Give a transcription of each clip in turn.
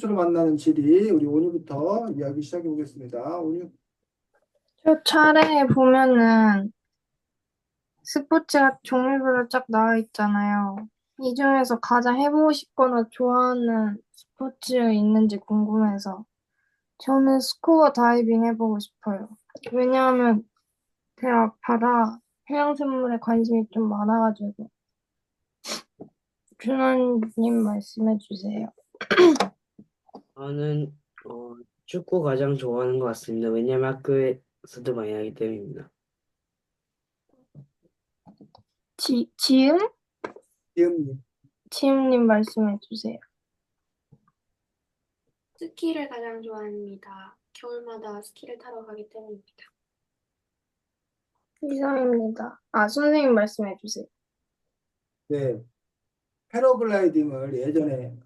스포츠로 만나는 지리, 우리 온유부터 이야기 시작해 보겠습니다. 온유. 저 차례에 보면은 스포츠가 종류별로 쫙 나와 있잖아요. 이 중에서 가장 해보고 싶거나 좋아하는 스포츠 있는지 궁금해서 저는 스쿠버 다이빙 해보고 싶어요. 왜냐하면 제가 바다 해양 생물에 관심이 좀 많아가지고 준호님 말씀해 주세요. 저는 축구 가장 좋아하는 것 같습니다. 왜냐면 학교에서도 많이 하기 때문입니다. 지음? 기음님. 지음님 말씀해 주세요. 스키를 가장 좋아합니다. 겨울마다 스키를 타러 가기 때문입니다. 이상입니다. 아, 선생님 말씀해 주세요. 네, 패러글라이딩을 예전에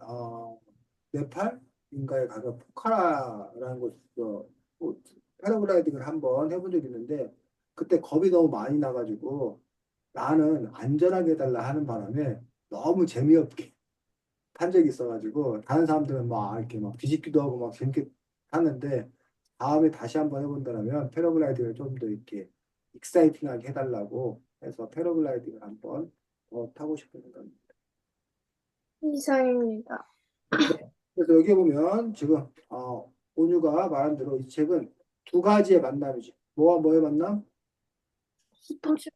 네팔인가에 가서 포카라라는 곳에서 패러글라이딩을 한번 해본 적이 있는데 그때 겁이 너무 많이 나가지고 나는 안전하게 해달라 하는 바람에 너무 재미없게 탄 적이 있어가지고 다른 사람들은 막 이렇게 막 뒤집기도 하고 막 재밌게 탔는데 다음에 다시 한번 해본다면 패러글라이딩을 좀 더 이렇게 익사이팅하게 해달라고 해서 패러글라이딩을 한번 더 타고 싶은 생각입니다. 이상입니다. 네. 그래서 여기 보면 지금 온유가 말한 대로 이 책은 두 가지의 만남이지. 뭐와 뭐의 만남? 스포츠.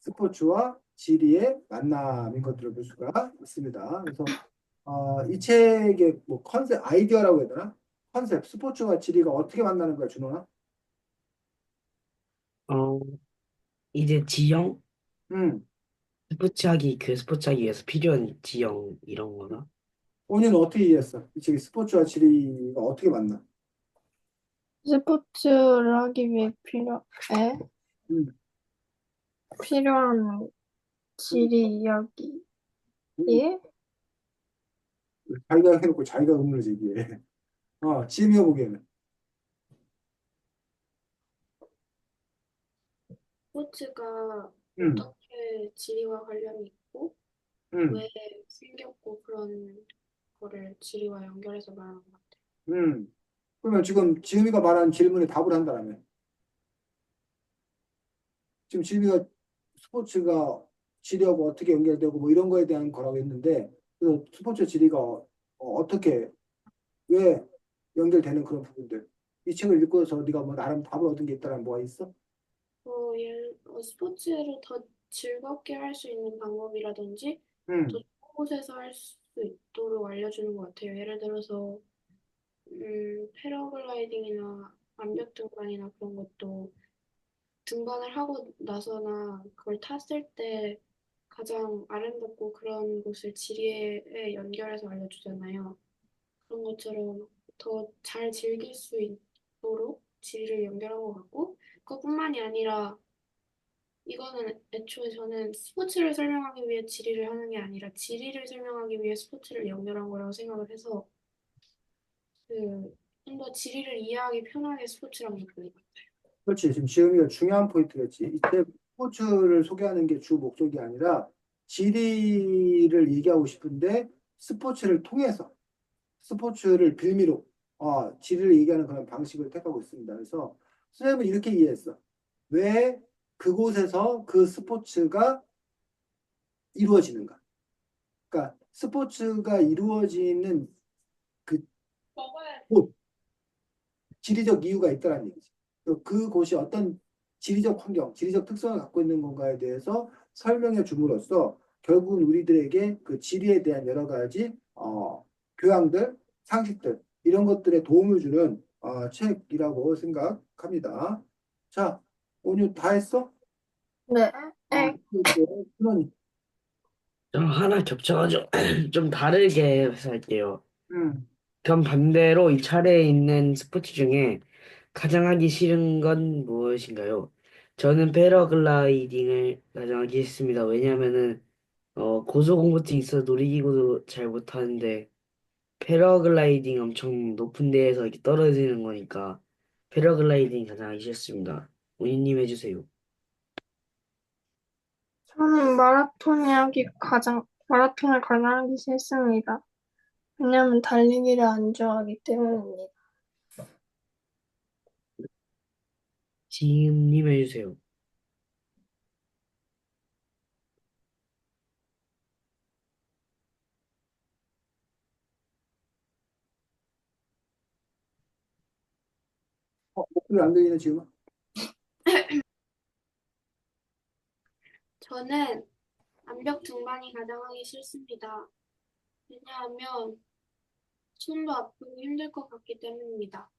스포츠와 지리의 만남인 것들을 볼 수가 있습니다. 그래서 이 책의 뭐 컨셉 아이디어라고 해야 되나? 컨셉 스포츠와 지리가 어떻게 만나는 거야, 준호나? 어, 이제 지형? 음. 스포츠 하기 위해서 필요한 지형 이런 거나? 온유는 어떻게 이해했어? 이 책이 스포츠와 지리가 어떻게 만나? 스포츠를 하기 위해 음. 필요한 지리 이야기. 음. 예? 자기가 해놓고 자기가 의문을 제기해. 지미어 보기에는. 스포츠가 음. 어떻게 지리와 관련이 있고 음. 왜 생겼고 그런 거를 지리와 연결해서 말하는 것 같아요. 음. 그러면 지금 지음이가 말한 질문에 답을 한다면 지금 지음이가 스포츠가 지리하고 어떻게 연결되고 뭐 이런 거에 대한 거라고 했는데 그 스포츠 지리가 어떻게 왜 연결되는 그런 부분들 이 책을 읽고서 네가 뭐 나름 답을 얻은 게 있다면 뭐가 있어? 스포츠를 더 즐겁게 할 수 있는 방법이라든지 더 음. 좋은 곳에서 할 수 있도록 알려주는 것 같아요. 예를 들어서 패러글라이딩이나 암벽 등반이나 그런 것도 등반을 하고 나서나 그걸 tas을 때 가장 아름답고 그런 곳을 지리에 연결해서 알려주잖아요. 그런 것처럼 더 잘 즐길 수 있도록 지리를 연결한 것 같고, 그것뿐만이 아니라 이거는 애초에 저는 스포츠를 설명하기 위해 지리를 하는 게 아니라 지리를 설명하기 위해 스포츠를 연결한 거라고 생각을 해서 좀 더 지리를 이해하기 편하게 스포츠랑 묶는 것 같아요. 그렇지. 지금 지음이가 중요한 포인트겠지. 이때 스포츠를 소개하는 게 주 목적이 아니라 지리를 얘기하고 싶은데 스포츠를 통해서 스포츠를 빌미로 지리를 얘기하는 그런 방식을 택하고 있습니다. 그래서 선생님은 이렇게 이해했어. 왜 그곳에서 그 스포츠가 이루어지는가? 그러니까 스포츠가 이루어지는 그 곳, 지리적 이유가 있다는 얘기지. 그곳이 어떤 지리적 환경, 지리적 특성을 갖고 있는 건가에 대해서 설명해 줌으로써 결국은 우리들에게 그 지리에 대한 여러 가지 교양들, 상식들 이런 것들에 도움을 주는 책이라고 생각합니다. 자, 오늘 다 했어? 네. 어, 에, 그러니, 좀 하나 겹쳐가지고 좀 다르게 해서 할게요. 음, 그럼 반대로 이 차례에 있는 스포츠 중에 가장 하기 싫은 건 무엇인가요? 저는 패러글라이딩을 가장 하기 싫습니다. 왜냐면은 고소공포증 있어 놀이기구도 잘 못하는데 패러글라이딩 엄청 높은 데에서 이렇게 떨어지는 거니까 패러글라이딩 가장 하기 싫습니다. 본인님 해주세요. 저는 마라톤을 가장 하기 싫습니다. 왜냐면 달리기를 안 좋아하기 때문입니다. 지은님 해주세요. 목소리 안 들리는 지금? 저는 암벽 등반이 가장 하기 싫습니다. 왜냐하면 손도 아프고 힘들 것 같기 때문입니다.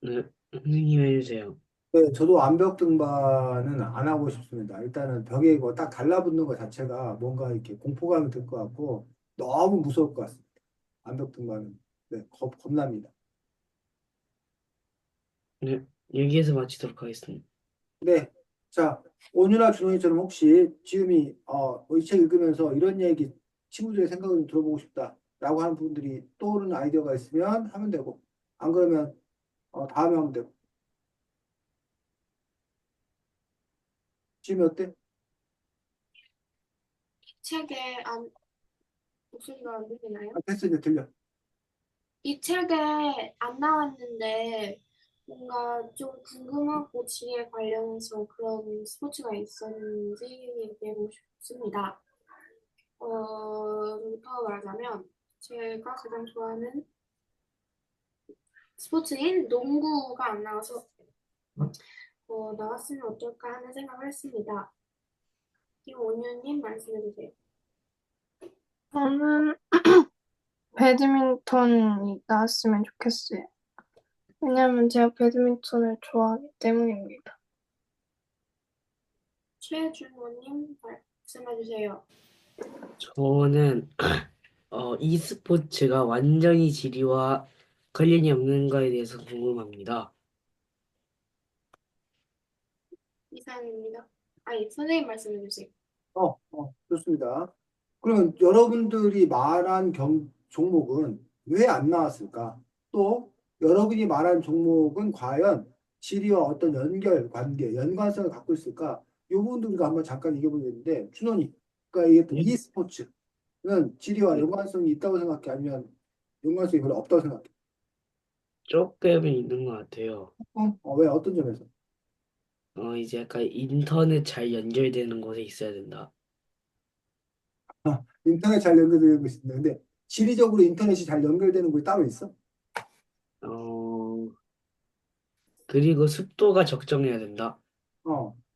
네, 선생님 해주세요. 네, 저도 암벽 등반은 안 하고 싶습니다. 일단은 벽에 이거 딱 달라붙는 것 자체가 뭔가 이렇게 공포감이 들 것 같고 너무 무서울 것 같습니다. 암벽 등반은. 네, 겁납니다. 네, 여기에서 마치도록 하겠습니다. 네. 자, 온유나 준호이처럼 혹시 지금이 이 책 읽으면서 이런 얘기 친구들의 생각을 좀 들어보고 싶다라고 하는 분들이 떠오르는 아이디어가 있으면 하면 되고 안 그러면 다음에 하면 되고. 지금이 어때? 책에 안, 목소리가 안 들리나요? 됐어, 이제 들려. 이 책에 안 나왔는데 뭔가 좀 궁금하고 지리에 관련해서 그런 스포츠가 있었는지 얘기해보고 싶습니다. 좀더 말하자면 제가 가장 좋아하는 스포츠인 농구가 안 나와서 나왔으면 어떨까 하는 생각을 했습니다. 김원유님 말씀해주세요. 저는 배드민턴이 나왔으면 좋겠어요. 왜냐면 제가 배드민턴을 좋아하기 때문입니다. 최준호님 말씀해주세요. 저는 e스포츠가 완전히 지리와 관련이 없는 거에 대해서 궁금합니다. 이상입니다. 아니, 선생님 말씀해주세요. 좋습니다. 그러면 여러분들이 말한 종목은 왜 안 나왔을까? 또 여러분이 말한 종목은 과연 지리와 어떤 관계, 연관성을 갖고 있을까? 이 부분도 우리가 한번 잠깐 얘기해보겠는데, 준원이가 얘기했던 네? e스포츠는 지리와 연관성이 있다고 생각해? 아니면 연관성이 별로 없다고 생각해? 조금은 있는 것 같아요. 왜 어떤 점에서? 이제 약간 인터넷 잘 연결되는 곳에 있어야 된다. 인터넷 잘 연결되는 것이 있는데, 지리적으로 인터넷이 잘 연결되는 곳이 따로 있어? 어, 그리고 습도가 적정해야 된다.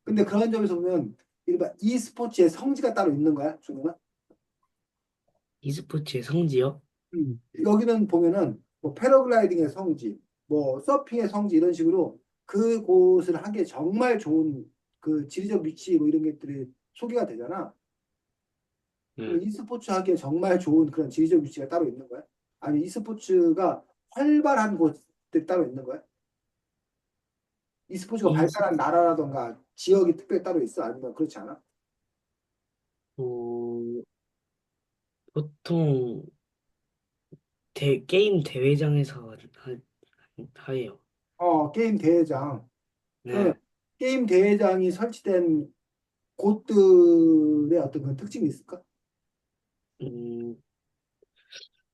근데 그런 점에서 보면 일반 e스포츠의 성지가 따로 있는 거야, 준호가? e스포츠의 성지요? 여기는 보면은 뭐 패러글라이딩의 성지, 뭐 서핑의 성지 이런 식으로 그곳을 하기에 정말 좋은 그 지리적 위치 뭐 이런 것들이 소개가 되잖아. 네. 그럼 e스포츠 하기에 정말 좋은 그런 지리적 위치가 따로 있는 거야? 아니 e스포츠가 활발한 곳들이 따로 있는 거야? e스포츠가 이, 발달한 나라라던가 지역이 특별히 따로 있어? 아니면 그렇지 않아? 어, 보통 게임 대회장에서 하예요. 게임 대회장. 그러면 네. 게임 대회장이 설치된 곳들의 어떤 그 특징이 있을까? 음,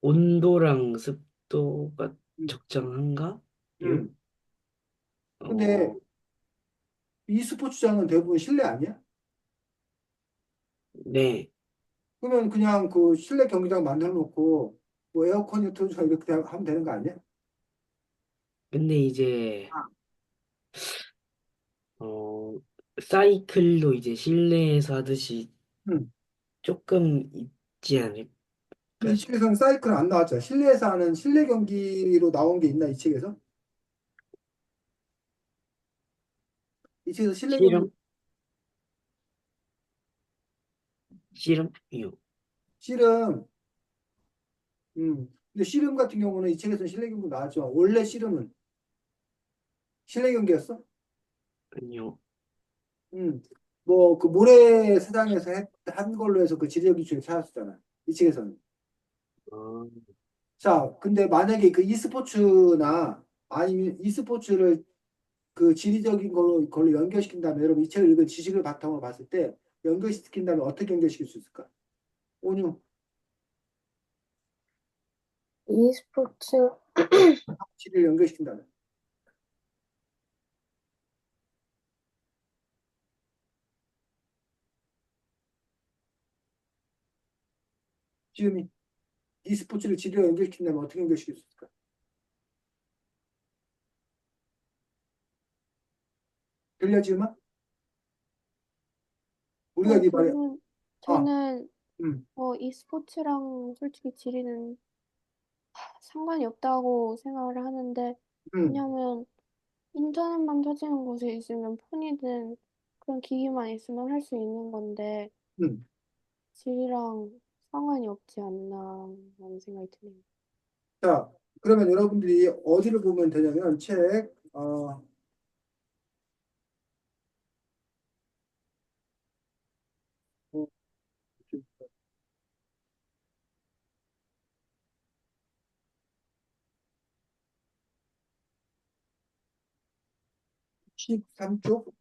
온도랑 습도가 음. 적정한가? 요? 음. 근데 어, e스포츠장은 대부분 실내 아니야? 네. 그러면 그냥 그 실내 경기장 만들어 놓고 뭐 에어컨이 틀어줘 이렇게 하면 되는 거 아니야? 근데 이제, 아, 어, 사이클도 이제 실내에서 하듯이 음. 조금 있지 않을까요? 이 책에서는 사이클은 안 나왔잖아. 실내에서 하는 실내 경기로 나온 게 있나 이 책에서? 이 책에서 실내 경기 씨름? 씨름이요. 씨름 근데 씨름 같은 경우는 이 책에서는 실내 경기 나왔지만 원래 씨름은 실내 경기였어? 아니요. 뭐 그 모래사장에서 한 걸로 해서 그 지리적 기준을 찾았었잖아. 이 책에서는. 어, 자, 근데 만약에 그 e스포츠나 아니면 e스포츠를 그 지리적인 걸로 연결시킨다면 여러분 이 책을 읽은 지식을 바탕으로 봤을 때 연결시킨다면 어떻게 연결시킬 수 있을까? 온유. e스포츠 지리를 연결시킨다면. 지금이 e스포츠를 지리와 연결시킨다면 어떻게 연결시킬 수 있을까? 들려 지금아? 우리가 네 말에 아, 저는 음, e스포츠랑 솔직히 지리는 상관이 없다고 생각을 하는데, 음, 왜냐면 인터넷만 터지는 곳에 있으면 폰이든 그런 기기만 있으면 할 수 있는 건데, 음. 지리랑 상관이 없지 않나 라는 생각이 드네요. 자, 그러면 여러분들이 어디를 보면 되냐면 책, 13쪽?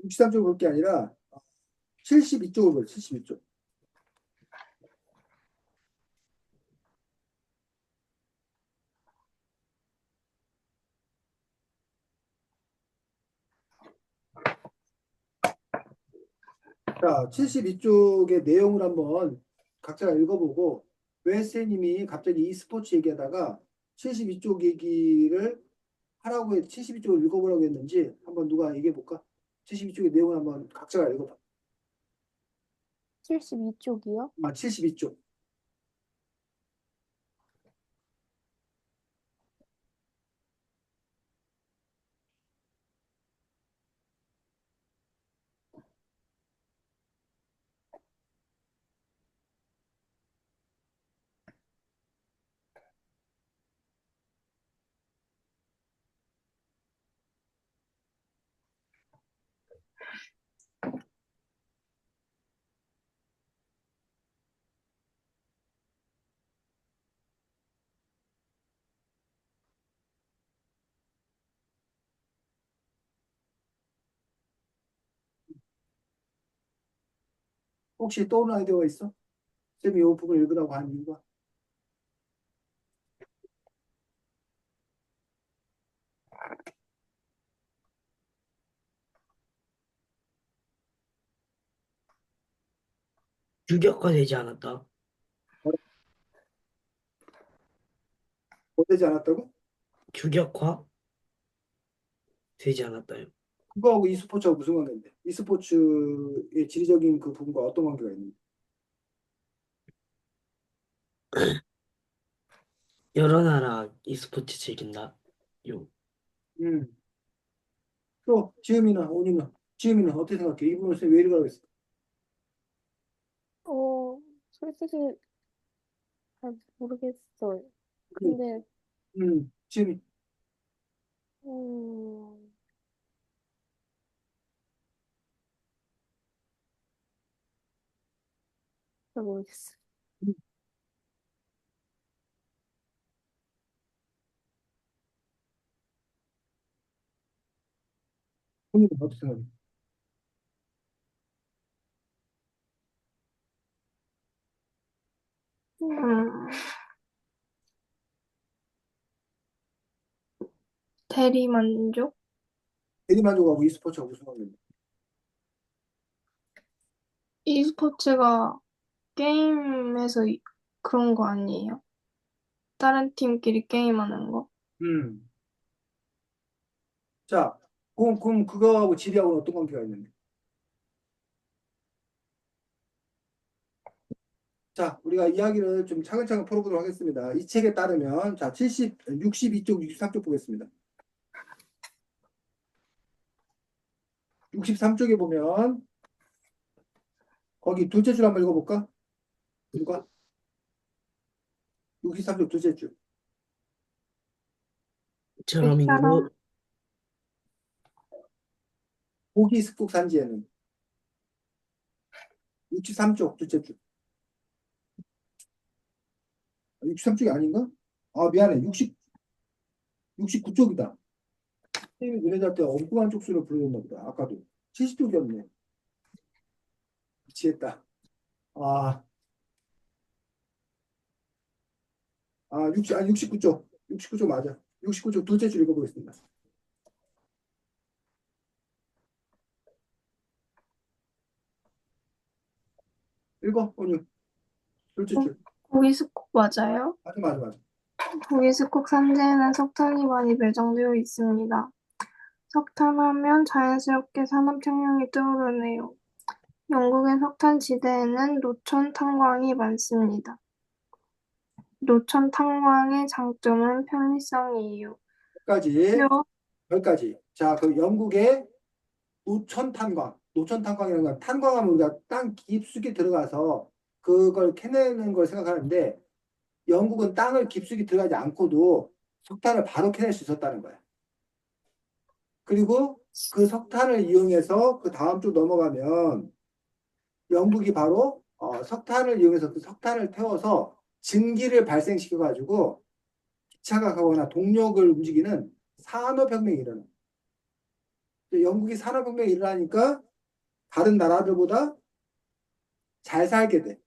육삼쪽을 볼 게 아니라 72쪽을 볼 72쪽. 자, 72쪽의 내용을 한번 각자가 읽어보고 왜 선생님이 갑자기 e스포츠 얘기하다가 72쪽 얘기를 하라고 72쪽을 읽어보라고 했는지 한번 누가 얘기해 볼까? 72쪽의 내용을 한번 각자가 읽어봐. 72쪽이요? 72쪽. 혹시 떠오르는 아이디어가 있어? 쌤이 이 부분을 읽으라고 한 이유가? 규격화되지 않았다. 되지 않았다고? 규격화 되지 않았다요. 그거하고 e스포츠하고 무슨 관계인데? e스포츠의 지리적인 그 부분과 어떤 관계가 있는데? 여러 나라 e스포츠 즐긴다. 요. 음. 또 지음이나 온이나 지음이나 어떻게 생각해? 이 부분을 쌤왜 읽으라고 했어? 솔직히 잘 모르겠어요. 그, 근데, 지음이 음, 잘 모르겠어요. 음, 온이는 어떻게 생각해? 음, 대리만족? 대리만족하고 e스포츠하고 무슨 관계인데? e스포츠가 게임에서 그런 거 아니에요? 다른 팀끼리 게임하는 거? 음. 자, 그럼 그거하고 지리하고는 어떤 관계가 있는데? 자, 우리가 이야기를 좀 차근차근 풀어보도록 하겠습니다. 이 책에 따르면, 자, 62쪽, 63쪽 보겠습니다. 63쪽에 보면, 거기 둘째 줄 한번 읽어볼까? 누가? 63쪽 둘째 줄. 처럼 처럼 인구 고기 습국 산지에는 63쪽 둘째 줄. 63쪽이 아닌가? 아, 미안해. 69쪽이다. 선생님이 눈에 잡때 엉뚱한 쪽수를 불러줬나 보다. 아까도. 70쪽이었네. 미치겠다. 아, 69쪽. 69쪽 맞아. 69쪽 둘째 줄 읽어보겠습니다. 읽어, 오늘. 둘째 줄. 고기스콕 맞아요? 맞아, 맞아, 맞아. 고기스콕 산지에는 석탄이 많이 매장되어 있습니다. 석탄하면 자연스럽게 산업혁명이 떠오르네요. 영국의 석탄 지대에는 노천 탄광이 많습니다. 노천 탄광의 장점은 편리성이에요. 여기까지. 요, 여기까지. 자, 그 영국의 노천 탄광. 노천 탄광이라는 건 탄광하면 우리가 땅 깊숙이 들어가서 그걸 캐내는 걸 생각하는데 영국은 땅을 깊숙이 들어가지 않고도 석탄을 바로 캐낼 수 있었다는 거야. 그리고 그 석탄을 이용해서 그 다음 쪽 넘어가면 영국이 바로 석탄을 이용해서 그 석탄을 태워서 증기를 발생시켜가지고 기차가 가거나 동력을 움직이는 산업혁명이 일어나. 영국이 산업혁명이 일어나니까 다른 나라들보다 잘 살게 돼.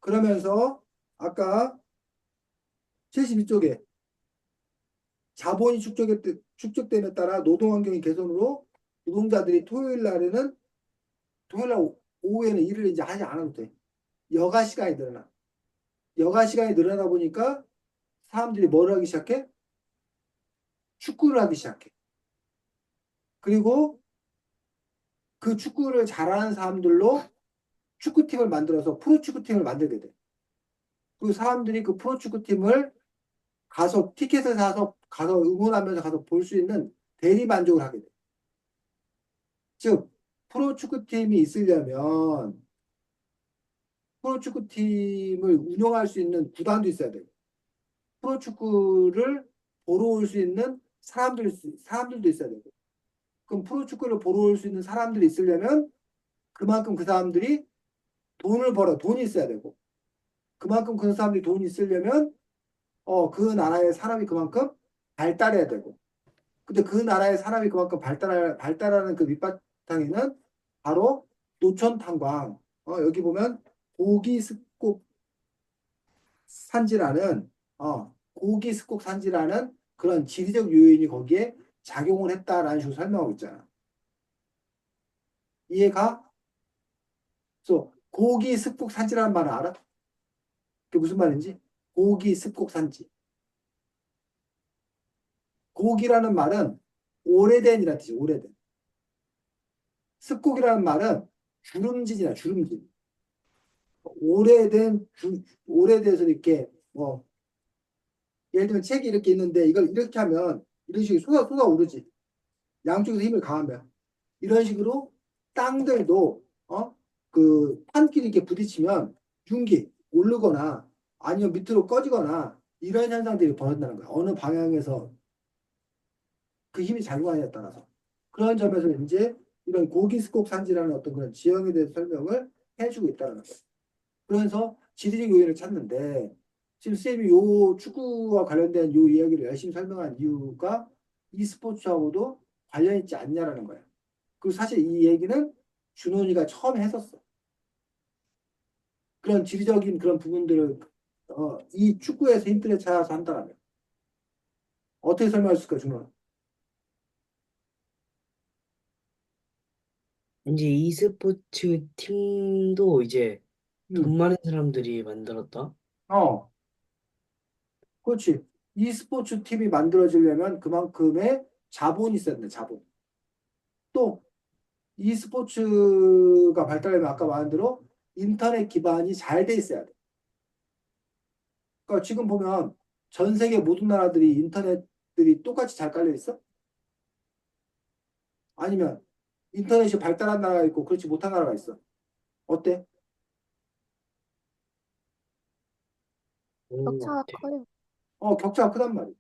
그러면서 아까 72쪽에 자본이 축적됨에 따라 노동환경의 개선으로 노동자들이 토요일 날 오후에는 일을 이제 하지 않아도 돼. 여가 시간이 늘어나. 여가 시간이 늘어나 보니까 사람들이 뭘 하기 시작해? 축구를 하기 시작해. 그리고 그 축구를 잘하는 사람들로 축구팀을 만들어서 프로축구팀을 만들게 돼. 그 사람들이 그 프로축구팀을 가서 티켓을 사서 가서 응원하면서 가서 볼 수 있는 대리 만족을 하게 돼. 즉 프로축구팀이 있으려면 프로축구팀을 운영할 수 있는 구단도 있어야 되고 프로축구를 보러 올 수 있는 사람들도 있어야 되고 그럼 프로축구를 보러 올 수 있는 사람들이 있으려면 그만큼 그 사람들이 돈이 있어야 되고 그만큼 그 사람들이 돈이 있으려면 그 나라의 사람이 그만큼 발달해야 되고 근데 그 나라의 사람이 그만큼 발달하는 그 밑바탕에는 바로 노천탄광 여기 보면 고기습곡 산지라는 고기습곡 산지라는 그런 지리적 요인이 거기에 작용을 했다라는 식으로 설명하고 있잖아. 이해가? 그래서 고기습곡 산지라는 말을 알아? 그게 무슨 말인지? 고기습곡 산지. 고기라는 말은 오래된이라는 뜻이 오래된. 습곡이라는 말은 주름진이야, 주름진. 오래돼서 이렇게, 예를 들면 책이 이렇게 있는데 이걸 이렇게 하면 이런 식으로 솟아오르지. 양쪽에서 힘을 가하면. 이런 식으로 땅들도, 그 판끼리 이렇게 부딪히면 융기 오르거나 아니면 밑으로 꺼지거나 이런 현상들이 벌어진다는 거야. 어느 방향에서 그 힘이 작용하느냐에 따라서. 그런 점에서 이제 이런 고기스콕 산지라는 어떤 그런 지형에 대해서 설명을 해주고 있다는 거예요. 그래서 지리적 요인을 찾는데 지금 쌤이 요 축구와 관련된 요 이야기를 열심히 설명한 이유가 이 스포츠하고도 관련 있지 않냐라는 거예요. 그리고 사실 이 얘기는 준원이가 처음 했었어. 그런 지리적인 그런 부분들을 이 축구에서 힌트를 찾아서 한다라면 어떻게 설명할 수 있을까, 준원? 이제 e스포츠 팀도 이제 돈 음. 많은 사람들이 만들었다. 어, 그렇지. e스포츠 팀이 만들어지려면 그만큼의 자본이 있어야 된다, 자본. 또 e스포츠가 발달하려면 아까 말한 대로 인터넷 기반이 잘 돼 있어야 돼. 그러니까 지금 보면 전 세계 모든 나라들이 인터넷들이 똑같이 잘 깔려 있어? 아니면 인터넷이 발달한 나라가 있고 그렇지 못한 나라가 있어? 어때? 격차가 커요. 격차가 크단 말이야.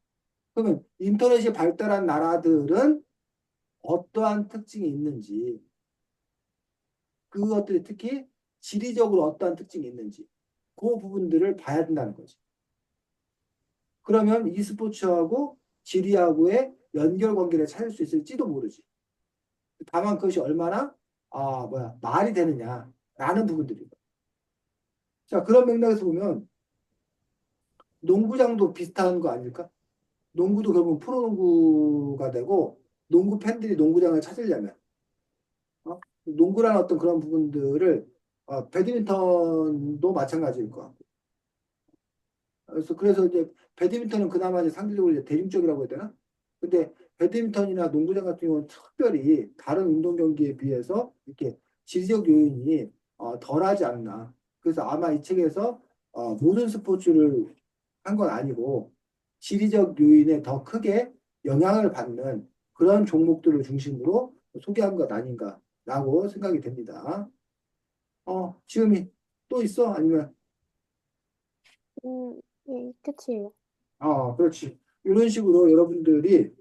그러면 인터넷이 발달한 나라들은 어떠한 특징이 있는지 그것들이 특히 지리적으로 어떠한 특징이 있는지 그 부분들을 봐야 된다는 거지. 그러면 이 스포츠하고 지리하고의 연결 관계를 찾을 수 있을지도 모르지. 다만 그것이 얼마나 말이 되느냐라는 부분들이고. 자, 그런 맥락에서 보면 농구장도 비슷한 거 아닐까? 농구도 결국 프로농구가 되고 농구 팬들이 농구장을 찾으려면 농구라는 어떤 그런 부분들을 배드민턴도 마찬가지일 것 같고. 그래서 이제 배드민턴은 그나마 이제 상대적으로 이제 대중적이라고 해야 되나? 근데 배드민턴이나 농구장 같은 경우는 특별히 다른 운동 경기에 비해서 이렇게 지리적 요인이 덜하지 않나. 그래서 아마 이 책에서 모든 스포츠를 한 건 아니고 지리적 요인에 더 크게 영향을 받는 그런 종목들을 중심으로 소개한 것 아닌가라고 생각이 됩니다. 지금이 또 있어? 아니면 예, 끝이에요. 그렇지. 이런 식으로 여러분들이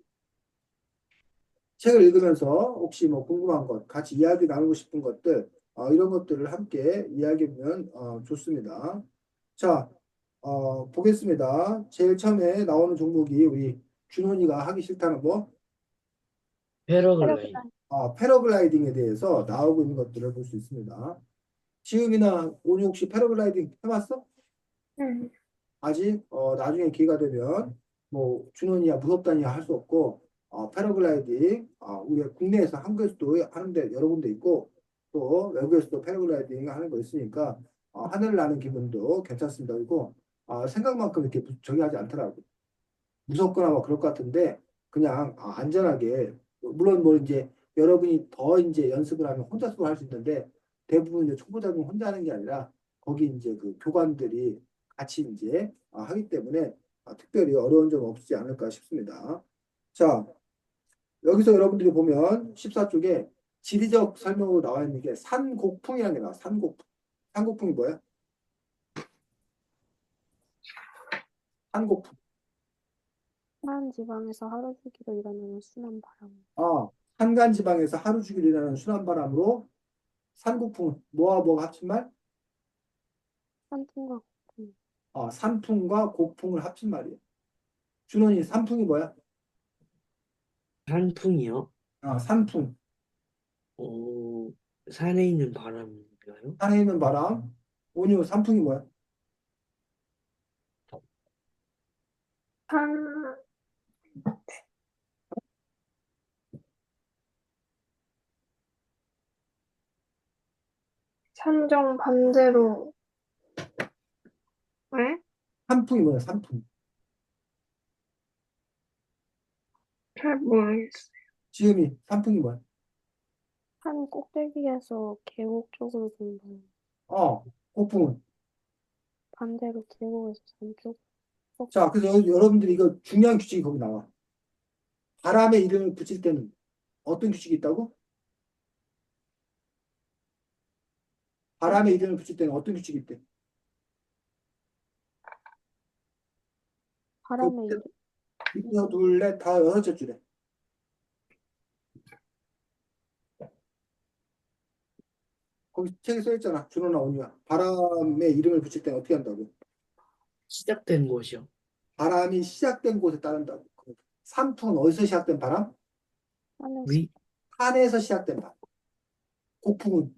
책을 읽으면서 혹시 뭐 궁금한 것, 같이 이야기 나누고 싶은 것들, 이런 것들을 함께 이야기하면 좋습니다. 자, 보겠습니다. 제일 처음에 나오는 종목이 우리 준원이가 하기 싫다는 거, 패러글라이딩. 패러글라이딩에 대해서 나오고 있는 것들을 볼 수 있습니다. 지금이나 오니 혹시 패러글라이딩 해봤어? 네. 아직 나중에 기회가 되면 뭐 준원이야 무섭다니야 할 수 없고 패러글라이딩 우리 국내에서 한국에서도 하는데 여러 군데 있고 또 외국에서도 패러글라이딩 하는 거 있으니까 하늘 나는 기분도 괜찮습니다. 그리고 생각만큼 이렇게 저기 하지 않더라고. 무섭거나 뭐 그럴 것 같은데 그냥 안전하게 물론 뭐 이제 여러분이 더 이제 연습을 하면 혼자 수업을 할 수 있는데 대부분 이제 초보자들은 혼자 하는 게 아니라 거기 이제 그 교관들이 같이 이제 하기 때문에 특별히 어려운 점 없지 않을까 싶습니다. 자, 여기서 여러분들이 보면 14쪽에 지리적 설명으로 나와 있는 게 산곡풍이라는 게 나와. 산곡풍. 산곡풍이 뭐야? 산곡풍. 한 지방에서 하루 주기로 일어나는 순한 바람. 산간 지방에서 하루 종일 일어나는 순한 바람으로 산곡풍 뭐와 뭐가 합친 말? 산풍과 폭풍. 산풍과 곡풍을 합친 말이에요. 준원이 산풍이 뭐야? 산풍이요? 산풍. 어, 산에 있는 바람인가요? 산에 있는 바람. 온유 산풍이 뭐야? 산, 산정 반대로, 왜? 산풍이 뭐야? 산풍. 잘 모르겠어. 지금이 산풍이 뭐야? 산 꼭대기에서 계곡 쪽으로 부는 바람. 곡풍은. 반대로 계곡에서 산 쪽. 자, 그래서 여러분들이 이거 중요한 규칙이 거기 나와. 바람의 이름을 붙일 때는 어떤 규칙이 있다고? 바람의 이름을 붙일 때는 어떤 규칙이 있대? 바람의 이름. 하나, 둘, 넷, 다 여섯째 줄에. 거기 책에 써 있잖아. 준호나 온유야. 바람의 이름을 붙일 때는 어떻게 한다고? 시작된 곳이요. 바람이 시작된 곳에 따른다고. 산풍은 어디서 시작된 바람? 산에서 위, 산에서 시작된 바람. 곡풍은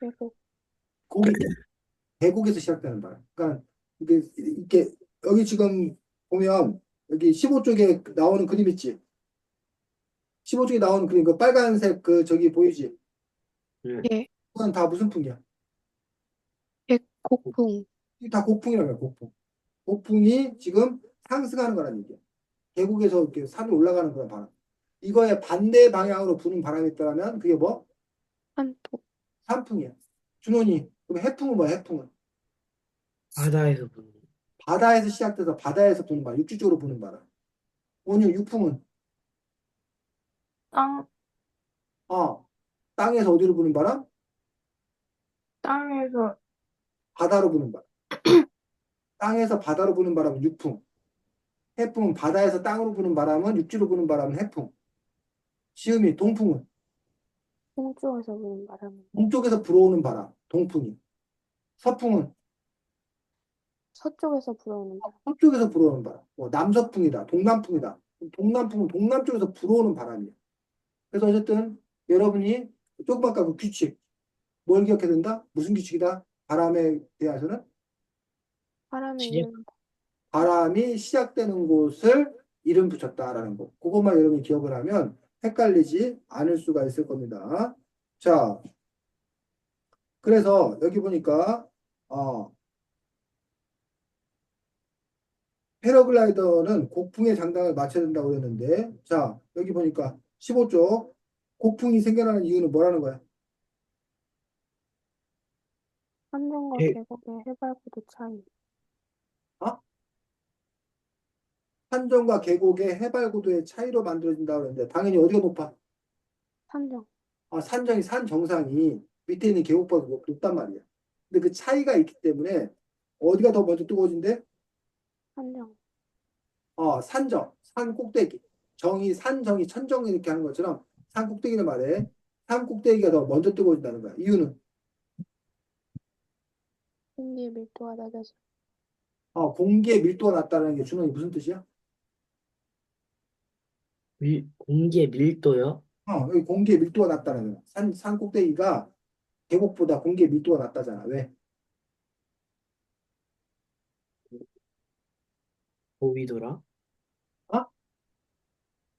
계곡. 고기, 계곡에서 시작되는 바람. 그러니까 이게 여기 지금 보면 여기 15쪽에 나오는 그림 있지? 15쪽에 나오는 그림 그 빨간색 그 저기 보이지? 예. 그건 다 무슨 풍이야? 곡풍. 이게 다 곡풍이라고 해요. 곡풍. 곡풍이 지금 상승하는 거라는 얘기야. 계곡에서 이렇게 산을 올라가는 그런 바람. 이거에 반대 방향으로 부는 바람이 있다면 그게 뭐? 산풍. 산풍이야. 준원이 그럼 해풍은 뭐야? 해풍은 바다에서 부는. 바다에서 시작돼서 바다에서 부는 바람, 육지 쪽으로 부는 바람. 오늘 육풍은 땅, 땅에서 어디로 부는 바람? 땅에서, 바다로 부는 바람. 땅에서 바다로 부는 바람은 육풍. 해풍은 바다에서 땅으로 부는 바람은 육지로 부는 바람은 해풍. 시음이 동풍은 동쪽에서 부는 바람은 동쪽에서 불어오는 바람, 동풍이. 서풍은 서쪽에서 불어오는 바람. 서쪽에서 불어오는 바람. 뭐 남서풍이다, 동남풍이다. 동남풍은 동남쪽에서 불어오는 바람이야. 그래서 어쨌든 여러분이 조금 아까 그 규칙 뭘 기억해야 된다? 무슨 규칙이다? 바람에 대해서는 바람의 시작. 이름. 바람이 시작되는 곳을 이름 붙였다라는 거. 그것만 여러분이 기억을 하면 헷갈리지 않을 수가 있을 겁니다. 자, 그래서 여기 보니까 패러글라이더는 곡풍의 장단을 맞춰야 된다고 그랬는데, 자, 여기 보니까 15쪽 곡풍이 생겨나는 이유는 뭐라는 거야? 산정과 해, 계곡의 해발고도 차이. 어? 산정과 계곡의 해발 고도의 차이로 만들어진다고 그랬는데, 당연히 어디가 높아? 산정. 산정이 산 정상이 밑에 있는 계곡보다 높단 말이야. 근데 그 차이가 있기 때문에 어디가 더 먼저 뜨거워진대? 산정. 산정, 산 꼭대기. 산정이 천정 이렇게 하는 것처럼 산 꼭대기를 말해. 산 꼭대기가 더 먼저 뜨거워진다는 거야. 이유는 공기의 밀도가 낮아서. 공기의 밀도가 낮다는 게 준원이 무슨 뜻이야? 공기의 밀도요? 여기 공기의 밀도가 낮다는 거야. 산 꼭대기가 계곡보다 공기의 밀도가 낮다잖아. 왜? 고위도라? 어?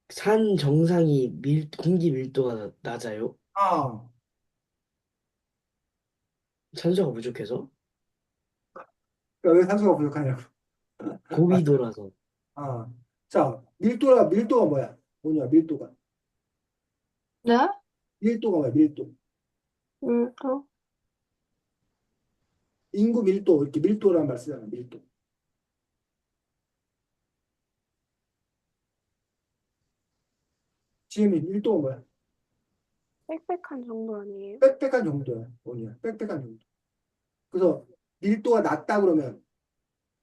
산 정상이 공기 밀도가 낮아요? 아, 산소가 부족해서? 그러니까 왜 산소가 부족하냐고. 고위도라서. 아, 자, 밀도가 뭐야? 뭐냐, 밀도가. 네? 밀도가 뭐야, 밀도. 밀도? 인구 밀도, 이렇게 밀도라는 말 쓰잖아, 밀도. 지금이 밀도가 뭐야? 빽빽한 정도 아니에요? 빽빽한 정도야. 뭐냐, 빽빽한 정도. 그래서 밀도가 낮다 그러면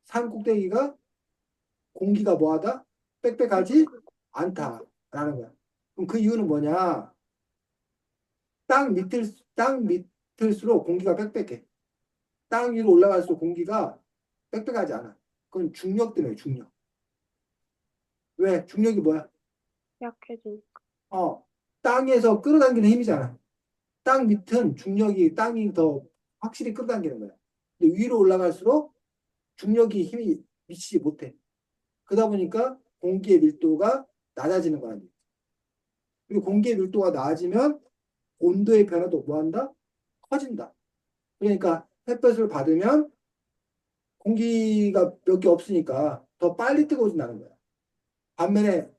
산 꼭대기가 공기가 뭐하다? 빽빽하지 않다라는 거야. 그럼 그 이유는 뭐냐? 땅 밑일수록 공기가 빽빽해. 땅 위로 올라갈수록 공기가 빽빽하지 않아. 그건 중력 때문에 중력. 왜? 중력이 뭐야? 약해지니까. 땅에서 끌어당기는 힘이잖아. 땅 밑은 중력이 땅이 더 확실히 끌어당기는 거야. 근데 위로 올라갈수록 중력이 힘이 미치지 못해. 그러다 보니까 공기의 밀도가 낮아지는 거야. 그리고 공기의 밀도가 낮아지면 온도의 변화도 뭐한다? 커진다. 그러니까 햇볕을 받으면 공기가 몇 개 없으니까 더 빨리 뜨거워진다는 거야. 반면에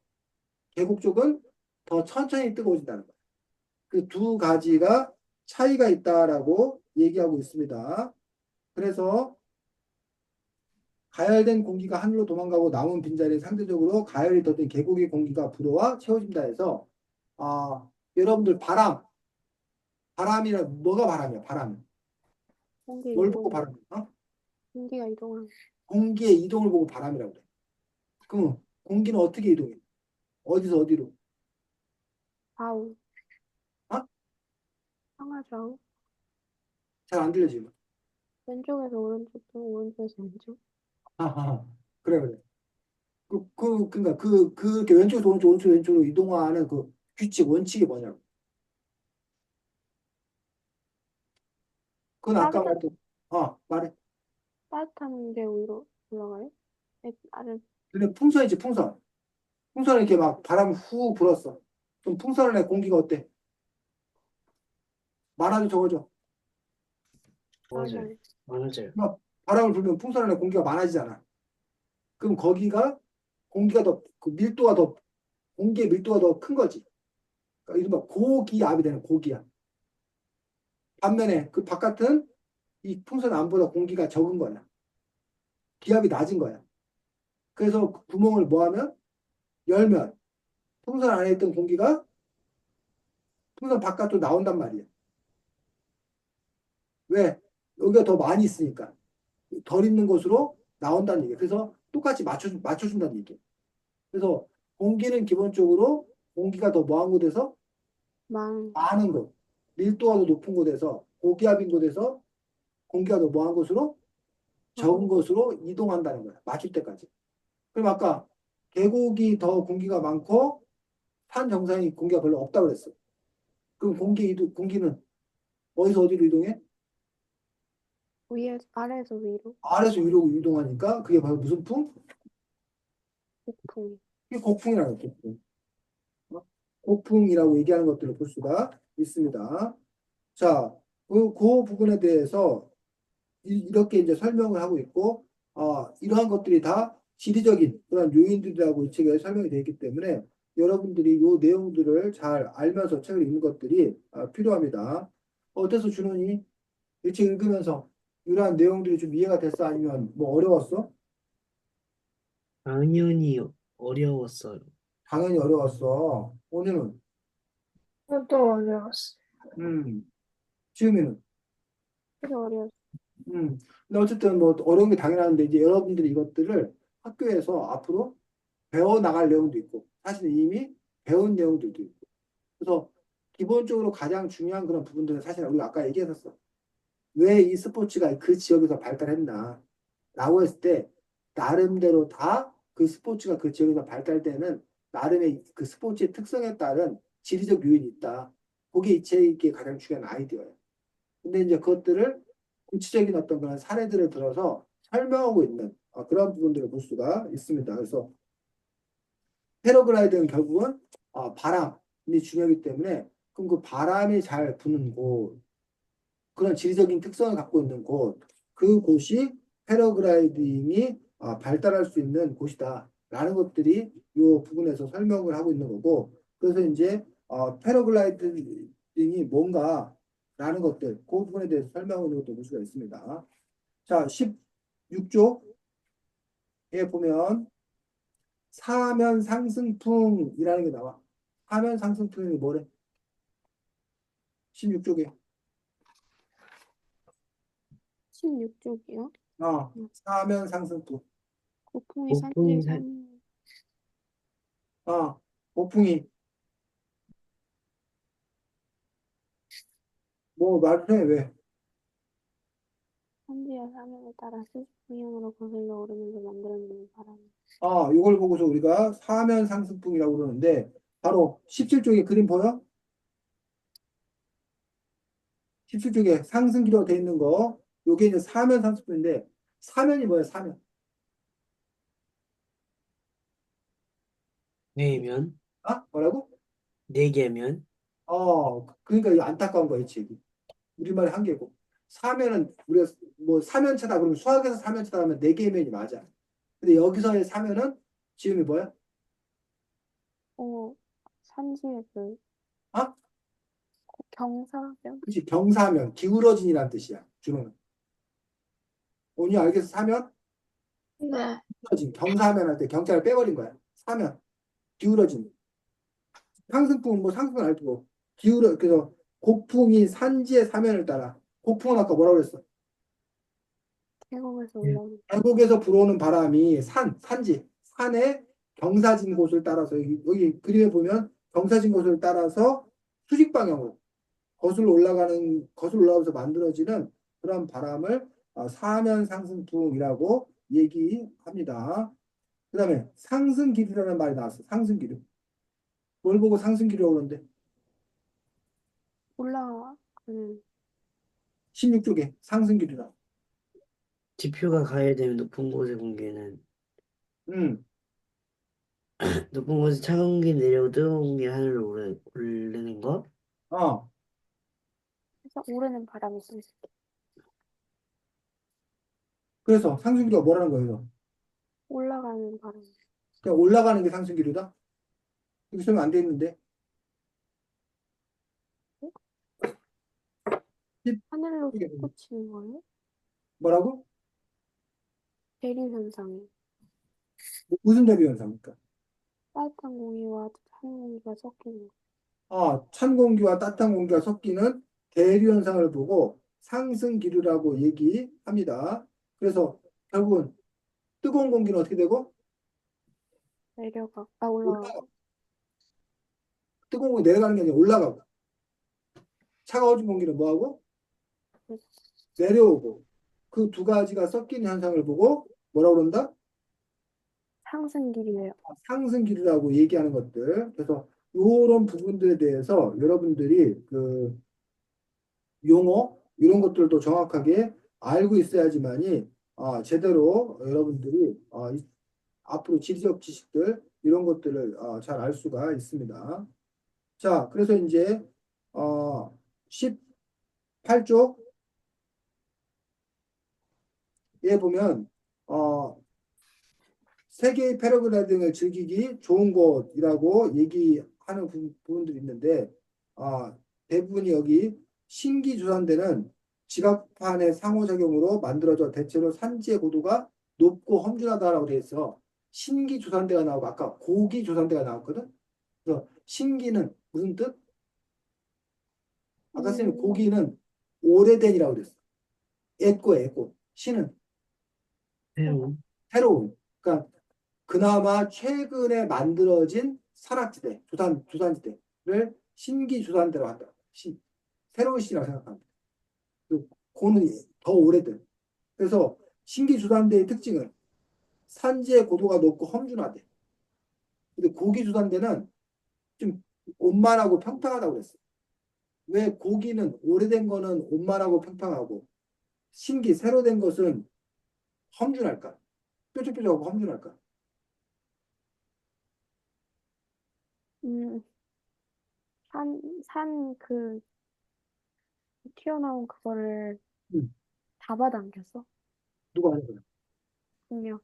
계곡 쪽은 더 천천히 뜨거워진다는 거야. 그 두 가지가 차이가 있다라고 얘기하고 있습니다. 그래서 가열된 공기가 하늘로 도망가고 남은 빈자리에 상대적으로 가열이 더 된 계곡의 공기가 불어와 채워진다 해서 여러분들 바람이라 뭐가 바람이야? 바람. 공기의 뭘 보고 이동. 바람이야? 공기가 이동하는. 공기의 이동을 보고 바람이라고 그래. 그럼 공기는 어떻게 이동해? 어디서 어디로? 좌우. 어? 상하좌우. 잘 안 들려 지금. 왼쪽에서 오른쪽 또 오른쪽에서 왼쪽. 그래 그래. 그러니까 이렇게 왼쪽에서 오른쪽, 오른쪽 왼쪽으로 이동하는 그 규칙 원칙이 뭐냐고. 그건 아까 따뜻한, 말했던 말해. 따뜻한 게 위로 올라가요? 아래. 근데 풍선이지 풍선. 풍선에 이렇게 막 바람 후 불었어. 그럼 풍선 안에 공기가 어때? 말아줘 적어줘. 맞아요. 맞아요. 맞아요. 막 바람을 불면 풍선 안에 공기가 많아지잖아. 그럼 거기가 공기가 그 밀도가 공기의 밀도가 더 큰 거지. 그러니까 이른바 고기압이 되는 고기압. 반면에 그 바깥은 이 풍선 안보다 공기가 적은 거야. 기압이 낮은 거야. 그래서 그 구멍을 뭐하면 열면 풍선 안에 있던 공기가 풍선 바깥으로 나온단 말이야. 왜? 여기가 더 많이 있으니까. 덜 있는 곳으로 나온다는 얘기야. 그래서 똑같이 맞춰준다는 얘기야. 그래서 공기는 기본적으로 공기가 더 뭐한 곳에서 많은 곳, 밀도가 더 높은 곳에서 고기압인 곳에서 공기가 더 뭐한 곳으로? 적은 어, 곳으로 이동한다는 거야. 맞출 때까지. 그럼 아까 계곡이 더 공기가 많고 산 정상이 공기가 별로 없다고 그랬어. 그럼 공기는 어디서 어디로 이동해? 아래에서 위로 아래에서 위로 이동하니까 그게 바로 무슨 풍? 폭풍. 이게 곡풍이라는 거야, 곡풍. 어? 곡풍이라고 얘기하는 것들을 볼 수가 있습니다. 자, 그 부분에 대해서 이렇게 이제 설명을 하고 있고, 이러한 것들이 다 지리적인 그런 요인들이라고 이 책에 설명이 되어 있기 때문에 여러분들이 이 내용들을 잘 알면서 책을 읽는 것들이 필요합니다. 어때서 준원이 이 책 읽으면서 이러한 내용들이 좀 이해가 됐어? 아니면 뭐 어려웠어? 당연히 어려웠어요. 당연히 어려웠어. 오늘은, 또 어려웠어. 지금이는. 되게 어려워. 근데 어쨌든 뭐 어려운 게 당연한데 이제 여러분들이 이것들을 학교에서 앞으로 배워 나갈 내용도 있고 사실 이미 배운 내용들도 있고 그래서 기본적으로 가장 중요한 그런 부분들은 사실 우리가 아까 얘기했었어. 왜 이 스포츠가 그 지역에서 발달했나 라고 했을 때 나름대로 다 그 스포츠가 그 지역에서 발달되는 나름의 그 스포츠의 특성에 따른 지리적 요인이 있다. 그게 이 책의 가장 중요한 아이디어예요. 근데 이제 그것들을 구체적인 어떤 그런 사례들을 들어서 설명하고 있는 그런 부분들을 볼 수가 있습니다. 그래서 패러글라이드는 결국은 바람이 중요하기 때문에 그럼 그 바람이 잘 부는 곳, 그런 지리적인 특성을 갖고 있는 곳, 그곳이 패러글라이딩이 발달할 수 있는 곳이다. 라는 것들이 이 부분에서 설명을 하고 있는 거고, 그래서 이제 패러글라이딩이 뭔가라는 것들, 그 부분에 대해서 설명하는 것도 볼 수가 있습니다. 자, 16조에 보면 사면 상승풍이라는 게 나와. 사면 상승풍이 뭐래? 16쪽에. 16쪽이요? 사면 상승풍. 고풍이 폭풍이 산지에 살, 사는 고풍이. 뭐 말해 왜? 산지의 사면에 따라 수직 방향으로 거슬러 오르면서 만들어내는 바람. 이걸 보고서 우리가 사면 상승풍이라고 그러는데 바로 17쪽에 그림 보여? 17쪽에 상승기로 돼 있는 거. 요게 이제 사면 상승풍인데 사면이 뭐야? 사면. 네면, 뭐라고? 네 개면, 그러니까 이 안타까운 거야, 이 책이. 우리말의 한계고. 사면은 우리가 뭐 사면체다 그러면 수학에서 사면체다 하면 네 개의 면이 맞아. 근데 여기서의 사면은 지음이 뭐야? 산지의 그 어? 경사면? 그치, 경사면, 기울어진이란 뜻이야. 주로는. 오니 알겠어? 사면? 네. 기울어진, 경사면 할 때 경자를 빼버린 거야. 사면, 기울어진. 상승풍은 뭐 상승은 알 거고. 그래서 곡풍이 산지의 사면을 따라. 곡풍은 아까 뭐라고 그랬어? 계곡에서 네. 올라오는 계곡에서 불어오는 바람이 산지, 산의 경사진 곳을 따라서, 여기 그림에 보면 경사진 곳을 따라서 수직 방향으로 거슬러 올라가면서 만들어지는 그런 바람을 사면 상승풍이라고 얘기합니다. 그 다음에 상승기류라는 말이 나왔어. 상승기류. 뭘 보고 상승기류라고 그러는데? 올라가는 16쪽에 상승기류라. 지표가 가해되면 높은 곳의 공기는, 음, 높은 곳에 차가운 공기 내려오고 뜨거운 공기 하늘로 오르는 것? 어. 해서 오르는 바람이 있습니다. 그래서 상승기류가 뭐라는 거예요? 올라가는 바람. 그냥 올라가는 게 상승기류다? 여기 설명 안 돼 있는데. 하늘로 16쪽에 보면. 솟구치는 거예요? 뭐라고? 대류 현상이. 무슨 대비 현상입니까? 따뜻한 공기와 찬 공기가 섞이는 거. 찬 공기와 따뜻한 공기가 섞이는 대류 현상을 보고 상승 기류라고 얘기합니다. 그래서 결국은 뜨거운 공기는 어떻게 되고 올라가고. 올라가. 뜨거운 공기 내려가는 게 아니라 올라가고 차가워진 공기는 뭐하고 내려오고 그 두 가지가 섞이는 현상을 보고 뭐라고 그런다? 상승기류예요. 상승기류라고 얘기하는 것들. 그래서 이런 부분들에 대해서 여러분들이 그 용어 이런 것들도 정확하게 알고 있어야지만이 제대로 여러분들이 앞으로 지리적 지식들 이런 것들을 잘 알 수가 있습니다. 자, 그래서 이제 18쪽에 보면 세계의 패러글라이딩을 즐기기 좋은 곳이라고 얘기하는 부분들이 있는데 대부분이 여기 신기주산대는 지각판의 상호작용으로 만들어져 대체로 산지의 고도가 높고 험준하다라고 되어 있어. 신기주산대가 나오고 아까 고기주산대가 나왔거든. 그래서 신기는 무슨 뜻? 아까 선생님 음, 고기는 오래된이라고 그랬어. 옛거에 옛고. 신은 새로운. 새로운. 그러니까 그나마 최근에 만들어진 산악지대, 조산지대를 신기주산대로 한다. 새로운 신이라고 생각합니다. 그 고는 더 오래된. 그래서 신기주산대의 특징은 산지의 고도가 높고 험준하대. 근데 고기주산대는 좀 온만하고 평평하다고 그랬어. 왜 고기는 오래된 거는 온만하고 평평하고 새로 된 것은 험준할까? 뾰족뾰족하고 험준할까? 음, 산 튀어나온 그거를 음, 잡아당겼어? 누가 하는 거야? 분명.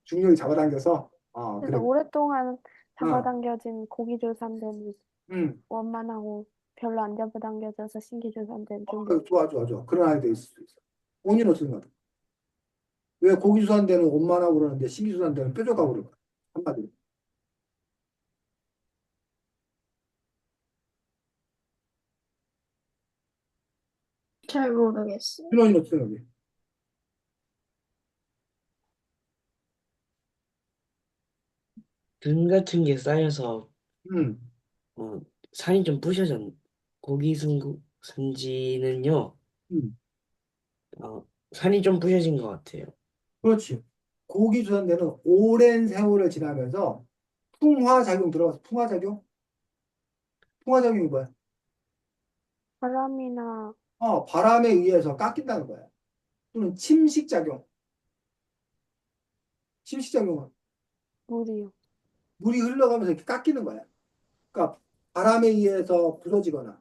중력이 잡아당겨서 그래서 그래. 오랫동안 어, 잡아당겨진 고기조산대는 음. 원만하고 별로 안 잡아당겨져서 신기조산대는 좀 좋아, 좋아, 좋아. 그런 아이도 있을 수 있어. 본인 어떻게 생각해? 왜 고기수산대는 온만하고 그러는데 신기수산대는 뾰족하고 그럴까? 한마디로. 잘 모르겠어요. 신원이 어떻게 생각해? 등 같은 게 쌓여서 음, 어, 산이 좀 부셔졌. 고기 산지는요. 음. 산이 좀 부셔진 것 같아요. 그렇지. 고기수산대는 오랜 세월을 지나면서 풍화작용 들어가서 풍화작용? 풍화작용이 뭐야? 바람이나 바람에 의해서 깎인다는 거야. 또는 침식작용. 침식작용은 물이요. 물이 흘러가면서 이렇게 깎이는 거야. 그러니까 바람에 의해서 부서지거나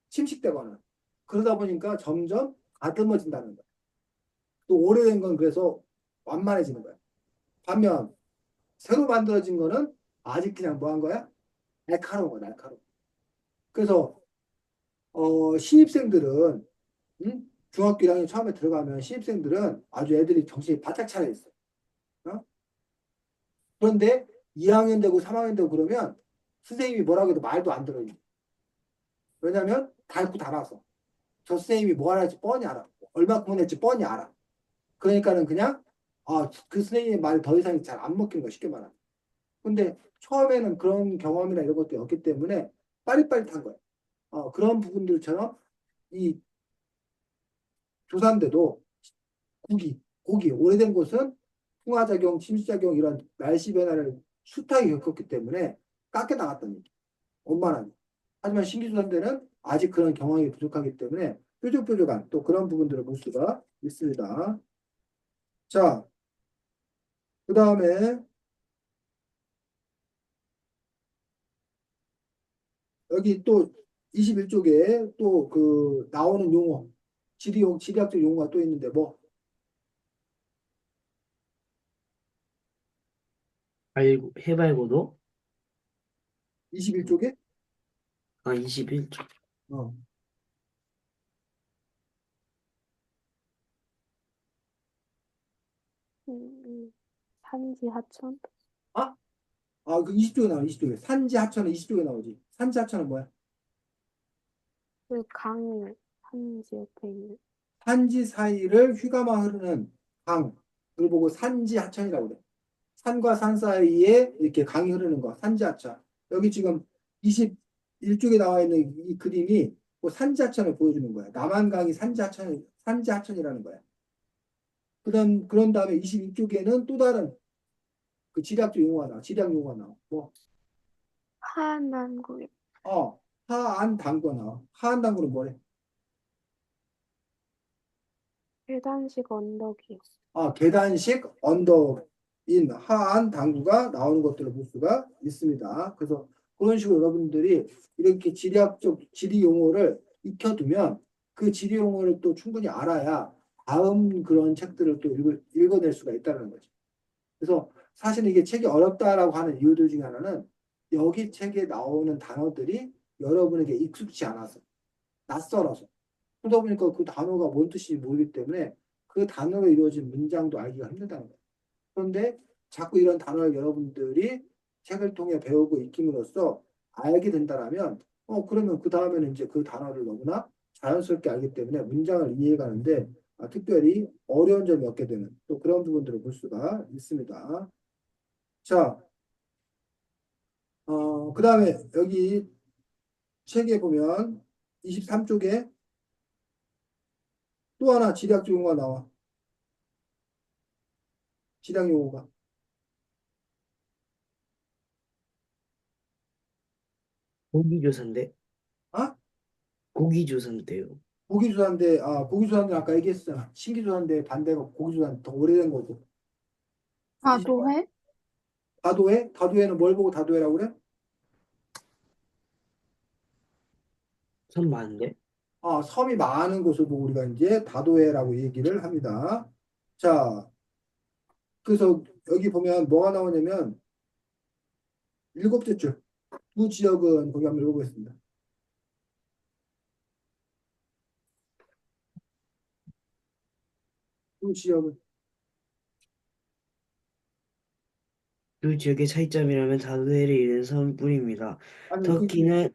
침식되거나 그러다 보니까 점점 다듬어진다는 거야. 또 오래된 건 그래서 완만해지는 거야. 반면 새로 만들어진 거는 아직 그냥 뭐 한 거야? 날카로운 거야, 날카로운. 그래서 신입생들은 중학교 1학년 처음에 들어가면 신입생들은 아주 애들이 정신이 바짝 차려 있어. 어? 그런데 2학년 되고 3학년 되고 그러면 선생님이 뭐라고 해도 말도 안 들어요. 왜냐면 닳고 닳아서. 저 선생님이 뭐 하는지 뻔히 알아. 얼마큼 했지 뻔히 알아. 그러니까는 그냥 그 선생님의 말이 더 이상 잘 안 먹히는 거 쉽게 말하면. 근데 처음에는 그런 경험이나 이런 것들이 없기 때문에 빠릿빠릿한 거예요. 그런 부분들처럼 이 조산대도 고기 오래된 곳은 풍화작용, 침수작용 이런 날씨 변화를 숱하게 겪었기 때문에 깎여 나갔던 얘기. 원만하게. 하지만 신기조산대는 아직 그런 경험이 부족하기 때문에 뾰족뾰족한 또 그런 부분들을 볼 수가 있습니다. 자, 그 다음에 여기 또 21쪽에 또 그 나오는 용어, 지리학적 용어가 또 있는데 뭐 해발고도? 21쪽에 21쪽. 어, 음, 산지 하천. 아? 그 20쪽에 나와 20쪽에 산지 하천은 20쪽에 나오지. 산지 하천은 뭐야? 그 강이 산지 옆에 있는. 산지 사이를 휘감아 흐르는 강을 보고 산지 하천이라고 그래. 산과 산 사이에 이렇게 강이 흐르는 거, 산지 하천. 여기 지금 21쪽에 나와 있는 이 그림이 그 산지 하천을 보여주는 거야. 남한강이 산지 하천이라는 거야. 그런 다음에 22쪽에는 또 다른 그 지리학적 용어가 나와. 지리학 용어가 나와. 뭐, 하한단국의 하안 당구가 나와. 하안 당구는 뭐래? 계단식 언덕이요. 계단식 언덕인 하안 당구가 나오는 것들을 볼 수가 있습니다. 그래서 그런 식으로 여러분들이 이렇게 지리학적 지리 용어를 익혀두면 그 지리 용어를 또 충분히 알아야 다음 그런 책들을 또 읽어낼 수가 있다는 거죠. 그래서 사실 이게 책이 어렵다라고 하는 이유들 중에 하나는 여기 책에 나오는 단어들이 여러분에게 익숙치 않아서 낯설어서 그러다 보니까 그 단어가 뭔 뜻인지 모르기 때문에 그 단어로 이루어진 문장도 알기가 힘들다는 거예요. 그런데 자꾸 이런 단어를 여러분들이 책을 통해 배우고 익힘으로써 알게 된다라면 그러면 그 다음에는 이제 그 단어를 너무나 자연스럽게 알기 때문에 문장을 이해가는데 특별히 어려운 점이 없게 되는 또 그런 부분들을 볼 수가 있습니다. 자, 그 다음에 여기 책에 보면 23쪽에 또 하나 지리학 용어가 나와. 지리학 용어가. 고기조사인데, 아? 고기조사인데요. 고기조사인데 아까 얘기했잖아. 신기조사인데 반대가 고기조사인데 더 오래된 거고. 다도해? 다도해? 다도해는 뭘 보고 다도해라고 그래? 참 많은데? 섬이 많은 곳을 보고 우리가 이제 다도해라고 얘기를 합니다. 자, 그래서 여기 보면 뭐가 나오냐면 일곱째 줄. 두 지역은 거기 한번 읽어보겠습니다. 두 지역은 두 지역의 차이점이라면 다도해를 이룬 섬뿐입니다. 아니 터키는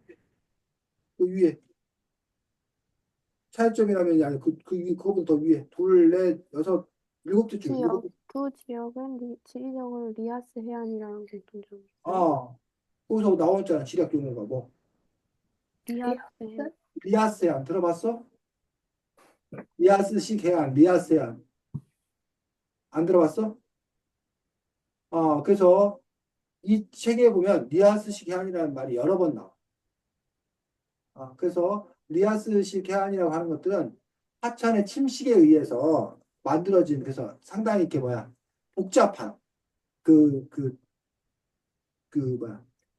그 위에 차이점이라면 아니 그거보다 더 위에 둘, 넷, 여섯, 일곱째 줄. 지역. 두 지역은 지리적으로 리아스 해안이라는 공통점이 있어요. 거기서 나왔잖아. 지리학 용어가 뭐. 리아스 해안. 리아세안 들어봤어? 리아스식 해안, 리아세안 안 들어봤어? 그래서 이 책에 보면 리아스식 해안이라는 말이 여러 번 나와. 그래서 리아스식 해안이라고 하는 것들은 하천의 침식에 의해서 만들어진 그래서 상당히 이렇게 복잡한 그, 그,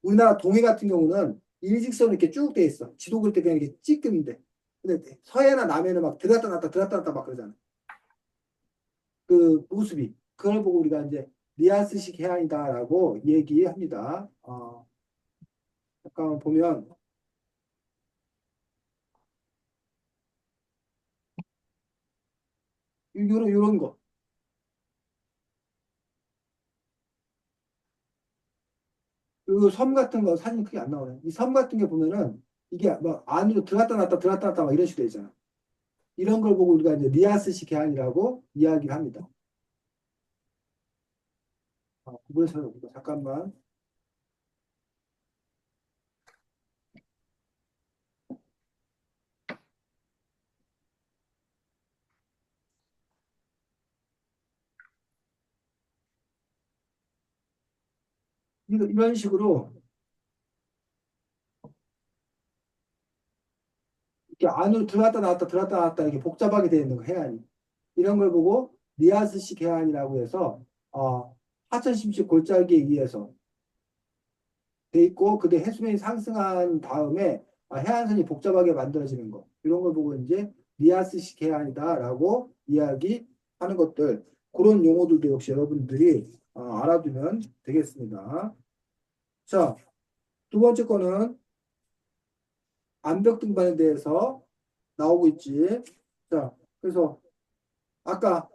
우리나라 동해 같은 경우는 일직선으로 이렇게 쭉 돼 있어. 지도 그릴 때 그냥 이렇게 찌끄면 돼. 근데 서해나 남해는 막 들었다 놨다 막 그러잖아. 그 모습이. 그걸 보고 우리가 이제 리아스식 해안이다라고 얘기합니다. 잠깐 보면 요런 거. 그 섬 같은 거 사진 크게 안 나오네. 이 섬 같은 게 보면은 이게 막 안으로 들어갔다 놨다 막 이런 식으로 되잖아. 이런 걸 보고 우리가 이제 리아스식 해안이라고 이야기를 합니다. 구분을 찾아보자. 잠깐만. 이런 식으로 이렇게 안으로 들어갔다 나왔다 이렇게 복잡하게 되어 있는 거 해안이. 이런 걸 보고 리아스식 해안이라고 해서 하천 심식 골짜기에 의해서 돼 있고 그게 해수면이 상승한 다음에 해안선이 복잡하게 만들어지는 거 이런 걸 보고 이제 리아스식 해안이다라고 이야기하는 것들 그런 용어들도 역시 여러분들이 알아두면 되겠습니다. 자, 두 번째 거는 암벽 등반에 대해서 나오고 있지. 자, 그래서 아까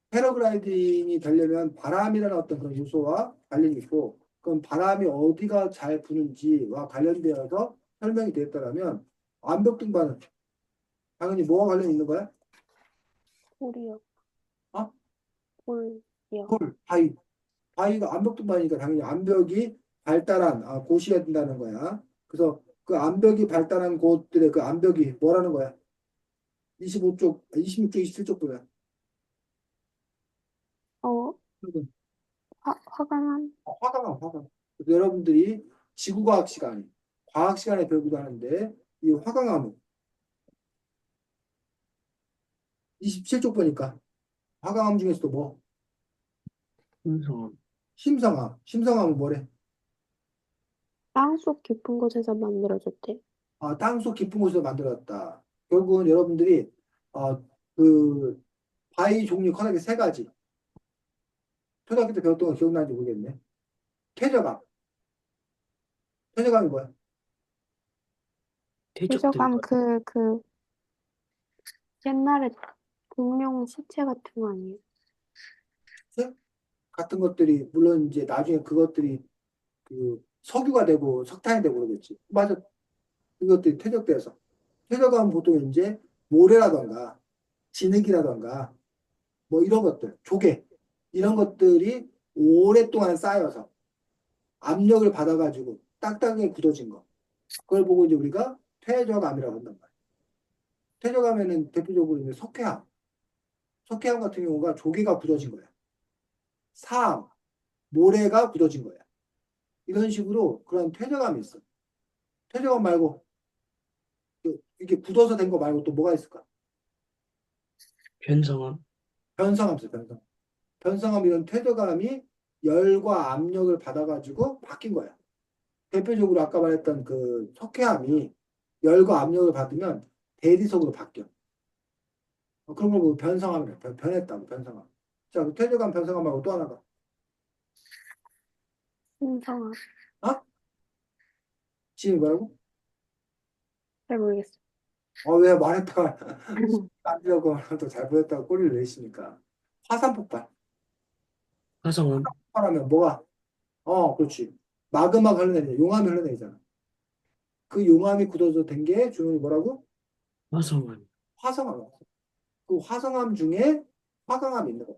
패러글라이딩이 되려면 바람이라는 어떤 그런 요소와 관련이 있고, 그럼 바람이 어디가 잘 부는지와 관련되어서 설명이 되었다면, 암벽 등반은 당연히 뭐와 관련이 있는 거야? 돌이요. 어? 돌이요. 바위. 바위가 암벽 등반이니까 당연히 암벽이 발달한 곳이어야 된다는 거야. 그래서 그 암벽이 발달한 곳들의 그 암벽이 뭐라는 거야? 26쪽, 27쪽 보면. 화강암. 화강암. 그래서 여러분들이 지구과학 시간에, 과학 시간에 배우기도 하는데, 이 화강암은 27쪽 보니까 화강암 중에서도 뭐? 음성함. 심성암. 심성암은 뭐래? 땅속 깊은 곳에서 만들어졌대. 땅속 깊은 곳에서 만들었다. 결국은 여러분들이 어, 그 바위 종류 커다랗게 세 가지. 초등학교 때 배웠던 거 기억나는지 모르겠네. 퇴적암. 퇴적암이 뭐야? 퇴적 퇴적암 등반. 그 옛날에 공룡 시체 같은 거 아니에요? 쇠? 같은 것들이 물론 이제 나중에 그것들이 그 석유가 되고 석탄이 되고 그러겠지. 맞아. 그것들이 퇴적돼서. 퇴적암은 보통 이제 모래라던가 진흙이라던가 뭐 이런 것들, 조개 이런 것들이 오랫동안 쌓여서 압력을 받아가지고 딱딱하게 굳어진 거. 그걸 보고 이제 우리가 퇴적암이라고 한단 말이야. 퇴적암에는 대표적으로 이제 석회암. 석회암 같은 경우가 조개가 굳어진 거야. 사암, 모래가 굳어진 거야. 이런 식으로 그런 퇴적암이 있어. 퇴적암 말고 이게 굳어서 된 거 말고 또 뭐가 있을까? 변성함. 변성암 있어, 변성암. 변성암 이런 퇴적암이 열과 압력을 받아가지고 바뀐 거야. 대표적으로 아까 말했던 그 석회암이 열과 압력을 받으면 대리석으로 바뀌어. 그런 걸 보고 변성암이래. 변했다고, 변성암. 자, 그 퇴적암, 변성암 말고 또 하나가. 심성암. 어? 지금 뭐라고? 잘 모르겠어. 왜 말했다가 안 되려고 또 잘 보였다고 꼬리를 내시니까. 화산 폭발. 화성함. 폭발하면 뭐가? 그렇지. 마그마가 흘러내리잖아. 용암이 흘러내리잖아. 그 용암이 굳어서 된 게 주는 뭐라고? 화성함. 화성암. 그 화성암 중에 화강암이 있는 거야.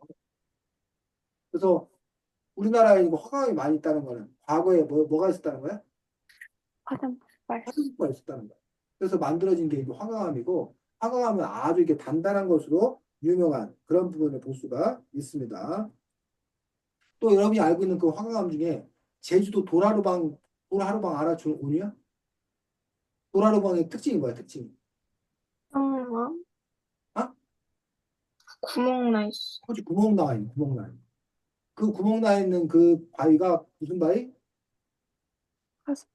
그래서 우리나라에 이거 화강암이 많이 있다는 거는 과거에 뭐가 있었다는 거야? 화산 폭발. 화산폭발 있었다는 거야. 그래서 만들어진 게 이게 화강암이고 화강암은 아주 이게 단단한 것으로 유명한 그런 부분을 볼 수가 있습니다. 또 여러분이 알고 있는 그 화강암 중에 제주도 도라로방 알아? 준우야? 도라로방의 특징이 뭐야? 특징이? 어, 아? 구멍 나 있어. 그렇지, 구멍 나와 있는 구멍 나 있는. 그 구멍 나 있는 그 바위가 무슨 바위? 화산.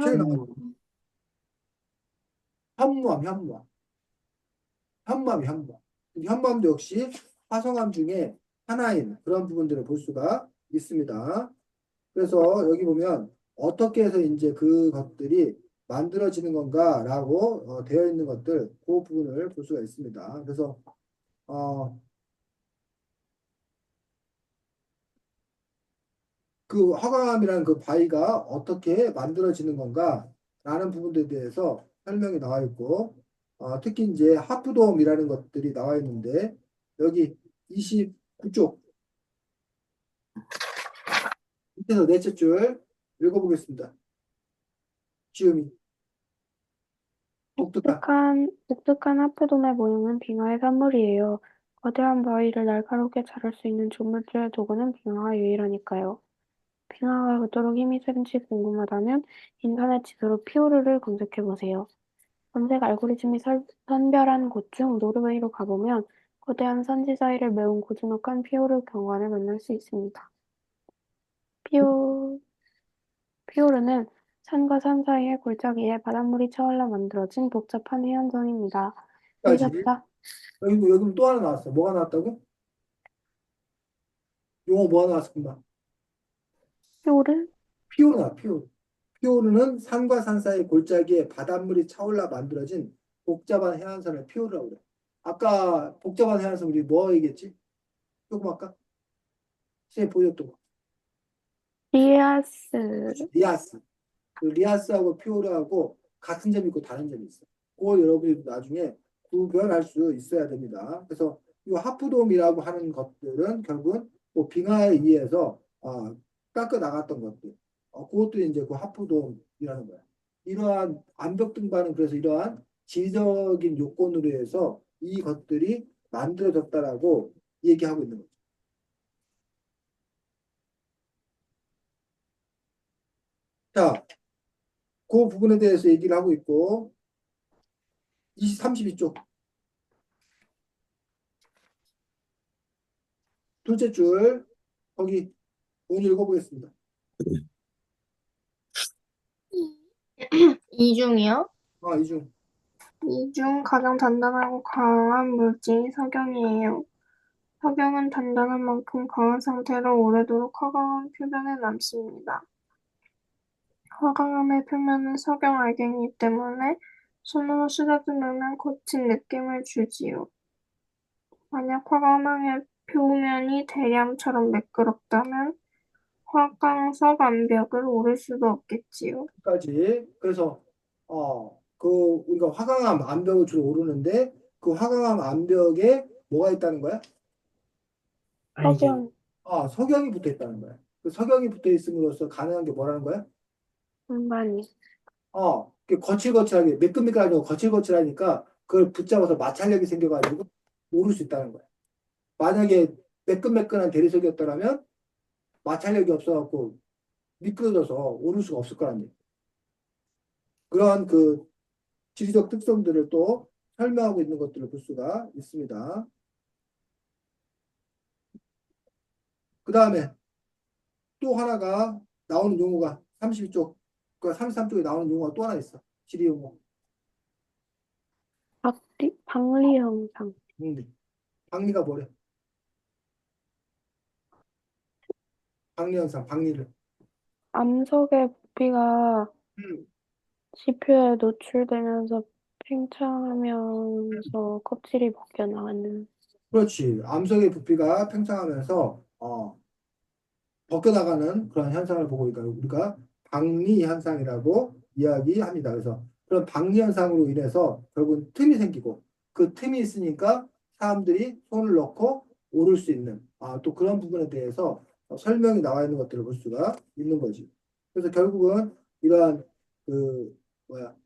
제일 나와. 현, 현무암. 현무암. 현무암도 역시 화성암 중에 하나인 그런 부분들을 볼 수가 있습니다. 그래서 여기 보면 어떻게 해서 이제 그것들이 만들어지는 건가라고 되어 있는 것들 그 부분을 볼 수가 있습니다. 그래서 어, 그 화강암이라는 그 바위가 어떻게 만들어지는 건가라는 부분들에 대해서 설명이 나와 있고 특히 이제 하프돔이라는 것들이 나와 있는데 여기 29쪽 밑에서 넷째 줄 읽어보겠습니다. 지음이 독특한 독특한 하프돔의 모형은 빙하의 산물이에요. 거대한 바위를 날카롭게 자를 수 있는 조물주의 도구는 빙하가 유일하니까요. 빙하가 그토록 힘이 센지 궁금하다면 인터넷 지도로 피오르를 검색해보세요. 검색 알고리즘이 선별한 곳 중 노르웨이로 가보면 거대한 산지 사이를 메운 고즈넉한 피오르 경관을 만날 수 있습니다. 피오, 피오르는 산과 산 사이의 골짜기에 바닷물이 차올라 만들어진 복잡한 해안선입니다. 까지 읽었다. 여기 또 하나 나왔어. 뭐가 나왔다고? 용어 뭐 하나 나왔어? 금방. 피오르? 피오르. 피오르는 산과 산 사이 골짜기에 바닷물이 차올라 만들어진 복잡한 해안선을 피오르라고 그래. 아까 복잡한 해안선 우리 뭐 얘기했지? 조금 아까 선생님 보여줬던 거. 리아스. 리아스. 그 리아스하고 피오르하고 같은 점이 있고 다른 점이 있어. 그걸 여러분이 나중에 구별할 수 있어야 됩니다. 그래서 이 하프돔이라고 하는 것들은 결국은 뭐 빙하에 의해서 깎아 나갔던 것들. 그것도 이제 그 하프돔이라는 거야. 이러한 암벽 등반은 그래서 이러한 지리적인 요건으로 해서 이 것들이 만들어졌다라고 얘기하고 있는 거죠. 자, 그 부분에 대해서 얘기를 하고 있고 32쪽 둘째 줄 거기 오늘 읽어보겠습니다. 이중이요? 이중. 이중 가장 단단하고 강한 물질이 석영이에요. 석영은 단단한 만큼 강한 상태로 오래도록 화강암 표면에 남습니다. 화강암의 표면은 석영 알갱이기 때문에 손으로 쓰다듬으면 거친 느낌을 주지요. 만약 화강암의 표면이 대량처럼 매끄럽다면 화강석 암벽을 오를 수도 없겠지요. 까지. 그래서 그 우리가 화강암 암벽을 주로 오르는데 그 화강암 암벽에 뭐가 있다는 거야? 알죠. 석영, 석영이 붙어 있다는 거야. 그 석영이 붙어 있음으로써 가능한 게 뭐라는 거야? 음반이. 그 거칠거칠하게 매끈매끈하고 거칠거칠하니까 그걸 붙잡아서 마찰력이 생겨가지고 오를 수 있다는 거야. 만약에 매끈매끈한 대리석이었더라면 마찰력이 없어갖고 미끄러져서 오를 수가 없을 거란 얘기. 그러한 그 지리적 특성들을 또 설명하고 있는 것들을 볼 수가 있습니다. 그 다음에 또 하나가 나오는 용어가 32쪽, 그 33쪽에 나오는 용어가 또 하나 있어. 지리 용어. 박리 형상. 박리가 뭐래? 박리 현상, 박리를. 암석의 부피가 음, 지표에 노출되면서 팽창하면서 껍질이 벗겨나가는. 그렇지. 암석의 부피가 팽창하면서 벗겨나가는 그런 현상을 보고 우리가 박리 현상이라고 이야기합니다. 그래서 그런 박리 현상으로 인해서 결국은 틈이 생기고 그 틈이 있으니까 사람들이 손을 넣고 오를 수 있는 또 그런 부분에 대해서 설명이 나와 있는 것들을 볼 수가 있는 거지. 그래서 결국은 이러한 그 뭐야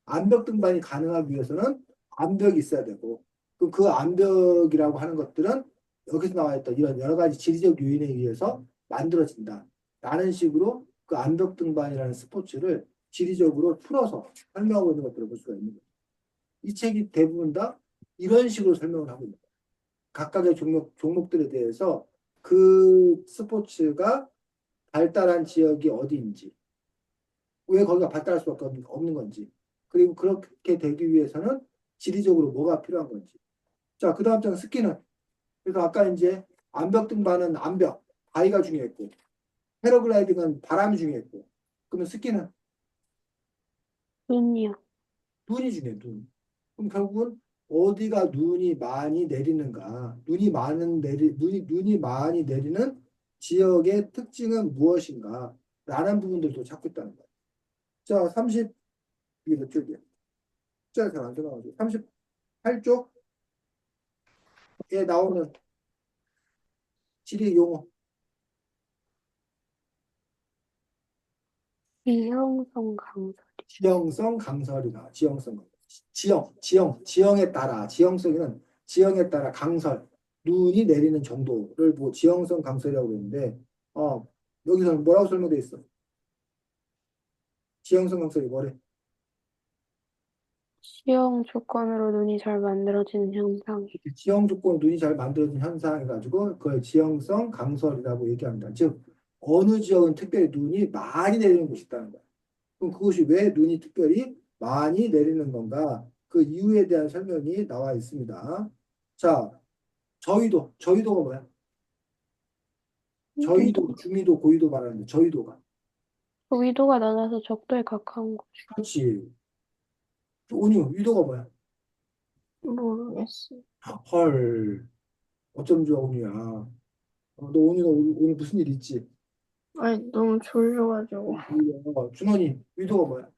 암벽 등반이 가능하기 위해서는 암벽이 있어야 되고 그 암벽이라고 하는 것들은 여기서 나와 있던 이런 여러 가지 지리적 요인에 의해서 만들어진다. 라는 식으로 그 암벽 등반이라는 스포츠를 지리적으로 풀어서 설명하고 있는 것들을 볼 수가 있는 거예요. 이 책이 대부분 다 이런 식으로 설명을 하고 있는 거예요. 각각의 종목들에 대해서 그 스포츠가 발달한 지역이 어디인지, 왜 거기가 발달할 수밖에 없는 건지, 그리고 그렇게 되기 위해서는 지리적으로 뭐가 필요한 건지. 자, 그 다음 장 스키는. 그래서 아까 이제 암벽 등반은 암벽, 바위가 중요했고, 패러글라이딩은 바람이 중요했고, 그러면 스키는 눈이요. 눈이 중요해, 눈. 그럼 결국은 어디가 눈이 많이 내리는가, 눈이 많이 내리는 지역의 특징은 무엇인가, 라는 부분들도 찾고 있다는 거야. 자, 30, 이게 몇 쪽이야? 숫자가 잘안 들어가지고. 38쪽에 나오는 지리 용어. 비형성 강설. 지형성 강설이다. 지형에 따라, 지형에 따라 강설, 눈이 내리는 정도를 뭐 지형성 강설이라고 그러는데, 여기서는 뭐라고 설명돼 있어? 지형성 강설이 뭐래? 시형 조건으로 눈이 잘 만들어지는 현상. 지형 조건 눈이 잘 만들어진 현상 해가지고 그걸 지형성 강설이라고 얘기합니다. 즉, 어느 지역은 특별히 눈이 많이 내리는 곳이 있다는 거야. 그럼 그것이 왜 눈이 특별히 많이 내리는 건가? 그 이유에 대한 설명이 나와 있습니다. 자, 저희도가 뭐야? 저희도, 중위도, 고위도 말하는데, 저희도가. 위도가 낮아서 적도에 가까운 곳. 그렇지. 온유, 위도가 뭐야? 모르겠어. 헐, 어쩜 좋아, 온유야. 너 온유, 오늘 무슨 일 있지? 아니, 너무 졸려가지고. 준원이, 위도가 뭐야?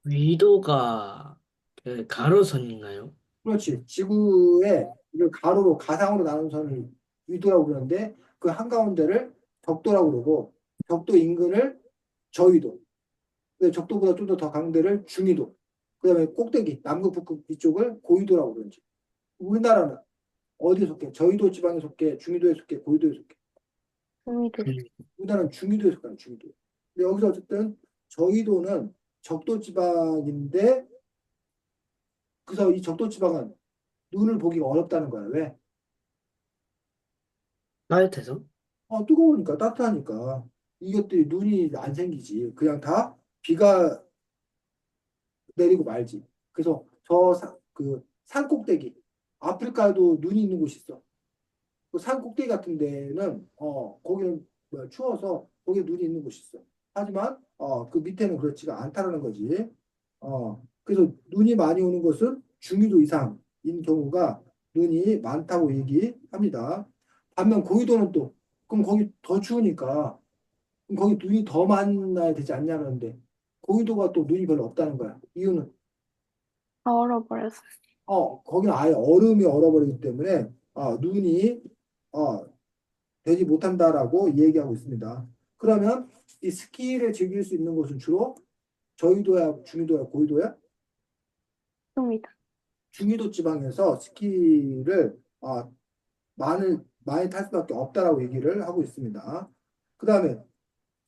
위도가 그 가로선인가요? 그렇지. 지구의 이걸 가로로, 가상으로 나눈 선을 위도라고 그러는데, 그 한가운데를 적도라고 그러고, 적도 인근을 저위도, 그 적도보다 좀 더 강대를 중위도, 그 다음에 꼭대기, 남극, 북극 이쪽을 고위도라고 그러지. 우리나라는 어디에 속해? 저위도 지방에 속해, 중위도에 속해, 고위도에 속해. 위도. 음, 우리나라는 중위도에 속해, 중위도. 근데 여기서 어쨌든 저희도는 적도 지방인데 그래서 이 적도 지방은 눈을 보기가 어렵다는 거야. 왜? 따뜻해서? 뜨거우니까 따뜻하니까 이것들이 눈이 안 생기지. 그냥 다 비가 내리고 말지. 그래서 그 산꼭대기 아프리카에도 눈이 있는 곳이 있어. 그 산꼭대기 같은 데는 거기는 뭐야, 추워서 거기에 눈이 있는 곳이 있어. 하지만 그 밑에는 그렇지가 않다라는 거지. 그래서 눈이 많이 오는 곳은 중위도 이상인 경우가 눈이 많다고 얘기합니다. 반면 고위도는 또 그럼 거기 더 추우니까 그럼 거기 눈이 더 많아야 되지 않냐 그러는데 고위도가 또 눈이 별로 없다는 거야. 이유는 다 얼어버렸어. 거기는 아예 얼음이 얼어버리기 때문에 눈이 어, 되지 못한다라고 얘기하고 있습니다. 그러면 이 스키를 즐길 수 있는 곳은 주로 저위도야, 중위도야, 고위도야? 줍니다. 중위도 지방에서 스키를 많이 탈 수밖에 없다라고 얘기를 하고 있습니다. 그 다음에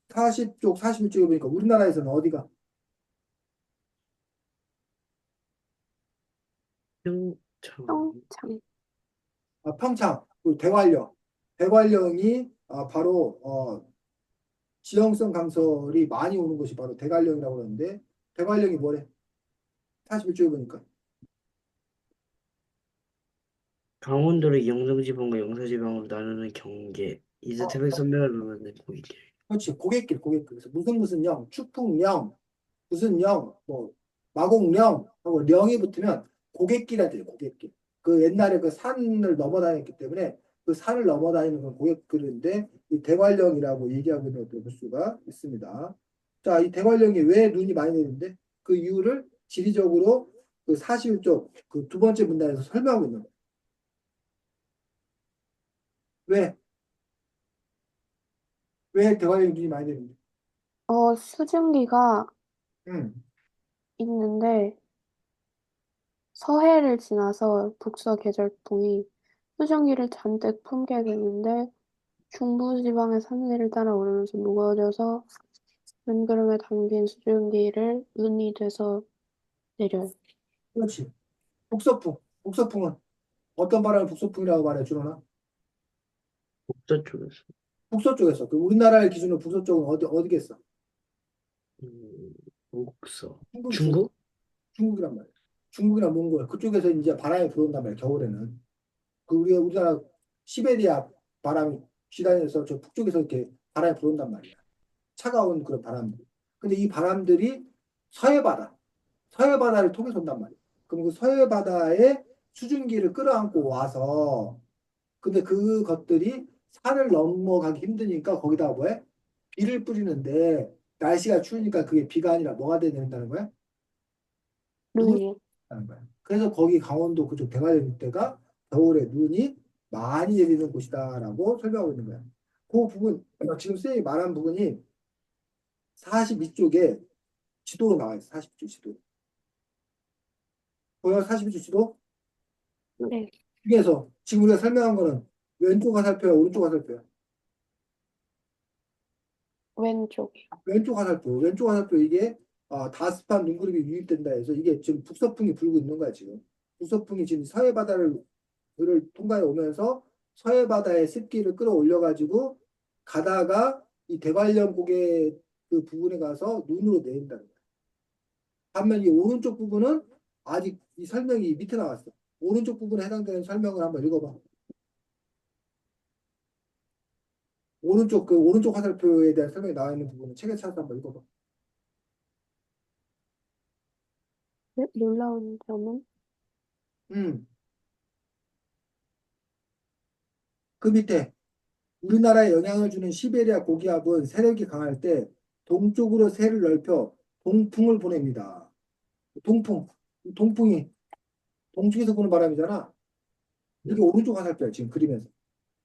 40쪽, 41쪽에 보니까 우리나라에서는 어디가? 평창. 평창. 평창, 그리고 대관령. 대관령이 바로 지형성 강설이 많이 오는 곳이 바로 대관령이라고 하는데 대관령이 뭐래? 41쪽에 보니까 강원도를 영동지방과 영서지방으로 나누는 경계. 이제 어, 태백산맥을 넘는 고위길. 그렇지. 고갯길, 고갯길. 그래서 무슨 령, 추풍령, 무슨 령, 뭐 마곡령 하고 령이 붙으면 고갯길한테 고갯길. 그 옛날에 그 산을 넘어 다녔기 때문에 그 산을 넘어 다니는 건 고갯길인데 이 대관령이라고 얘기하고 있는 것을 볼 수가 있습니다. 자, 이 대관령이 왜 눈이 많이 내리는데 그 이유를 지리적으로 그 41쪽 그 두 번째 문단에서 설명하고 있는 거예요. 왜? 왜 대관령이 눈이 많이 내리는데? 수증기가 음. 있는데 서해를 지나서 북서계절풍이 수증기를 잔뜩 품게 되는데 중부지방의 산지를 따라 오르면서 무거워져서 눈구름에 담긴 수증기를 눈이 돼서 내려요. 그렇지. 북서풍. 북서풍은 어떤 바람을 북서풍이라고 말해 주로나? 북서쪽에서. 북서쪽에서. 그 우리나라의 기준으로 북서쪽은 어디겠어? 음, 북서. 중국이지. 중국? 중국이란 말이야. 중국이나 몽골. 그쪽에서 이제 바람이 불어온단 말이야. 겨울에는. 그 우리나라 시베리아 바람이 기다려서 저 북쪽에서 이렇게 바람이 불어온단 말이야. 차가운 그런 바람들. 근데 이 바람들이 서해바다, 서해바다를 통해서 온단 말이야. 그럼 그 서해바다에 수증기를 끌어안고 와서 근데 그것들이 산을 넘어가기 힘드니까 거기다 뭐해? 비를 뿌리는데 날씨가 추우니까 그게 비가 아니라 뭐가 돼야 된다는 거야? 눈이 눈이요. 된다는 거야. 그래서 거기 강원도 그쪽 대관령 때가 겨울에 눈이 많이 내리는 곳이다라고 설명하고 있는 거야. 그 부분 지금 쌤이 말한 부분이 42쪽에 지도로 나와 있어. 42쪽 지도. 보여? 42쪽 지도? 네, 중에서 지금 우리가 설명한 거는 왼쪽 화살표야, 오른쪽 화살표야? 왼쪽이요. 왼쪽 화살표, 왼쪽 화살표 이게 다습한 눈구름이 유입된다 해서 이게 지금 북서풍이 불고 있는 거야 지금. 북서풍이 지금 서해 바다를 통과해 오면서 서해 바다의 습기를 끌어올려 가지고 가다가 이 대관령 고개 그 부분에 가서 눈으로 내린다는 거야. 반면 이 오른쪽 부분은 아직 이 설명이 밑에 나왔어. 오른쪽 부분에 해당되는 설명을 한번 읽어봐. 오른쪽 화살표에 대한 설명이 나와 있는 부분은 책에 찾아서 한번 읽어봐. 네, 놀라운 점은 음, 그 밑에 우리나라에 영향을 주는 시베리아 고기압은 세력이 강할 때 동쪽으로 세를 넓혀 동풍을 보냅니다. 동풍, 동풍이 동쪽에서 부는 바람이잖아. 이게 오른쪽 화살표야 지금 그림에서.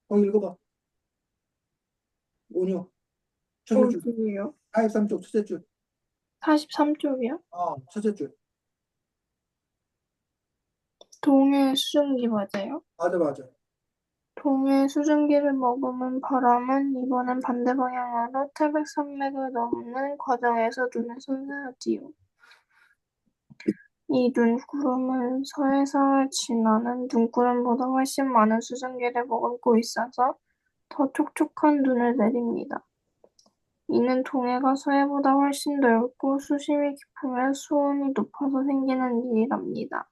거기 읽어봐. 온유 첫째 줄, 어디요? 43쪽 첫째 줄. 43쪽이요? 첫째 줄. 동해 수증기 맞아요? 맞아, 맞아. 동해 수증기를 머금은 바람은 이번엔 반대 방향으로 태백산맥을 넘는 과정에서 눈을 선사하지요. 이 눈구름은 서해상을 지나는 눈구름보다 훨씬 많은 수증기를 머금고 있어서 더 촉촉한 눈을 내립니다. 이는 동해가 서해보다 훨씬 넓고 수심이 깊으며 수온이 높아서 생기는 일이랍니다.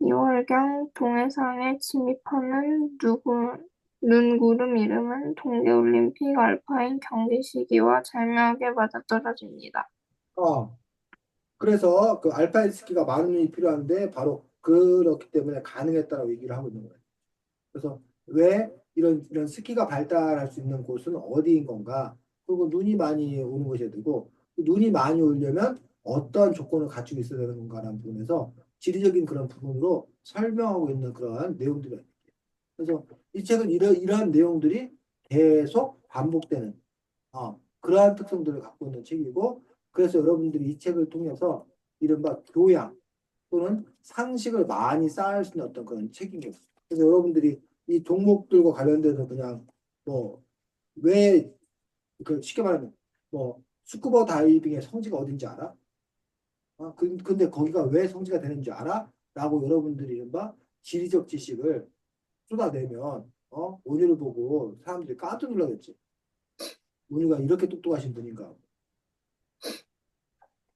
2월경 동해상에 침입하는 눈구름 이름은 동계올림픽 알파인 경기 시기와 절묘하게 맞아떨어집니다. 그래서 그 알파인 스키가 많은 눈이 필요한데 바로 그렇기 때문에 가능했다고 얘기를 하고 있는 거예요. 그래서 왜 이런 스키가 발달할 수 있는 곳은 어디인 건가? 그리고 눈이 많이 오는 곳이 되고 눈이 많이 오려면 어떤 조건을 갖추고 있어야 되는 건가라는 부분에서 지리적인 그런 부분으로 설명하고 있는 그러한 내용들이 있어요. 그래서 이 책은 이러한 내용들이 계속 반복되는 그러한 특성들을 갖고 있는 책이고 그래서 여러분들이 이 책을 통해서 이른바 교양 또는 상식을 많이 쌓을 수 있는 어떤 그런 책인 거예요. 그래서 여러분들이 이 종목들과 관련돼서 그냥 뭐 왜 그 쉽게 말하면 뭐 스쿠버 다이빙의 성지가 어딘지 알아? 근데 거기가 왜 성지가 되는지 알아? 라고 여러분들이 이른바 지리적 지식을 쏟아내면 온유를 보고 사람들이 깜짝 놀라겠지. 온유가 이렇게 똑똑하신 분인가?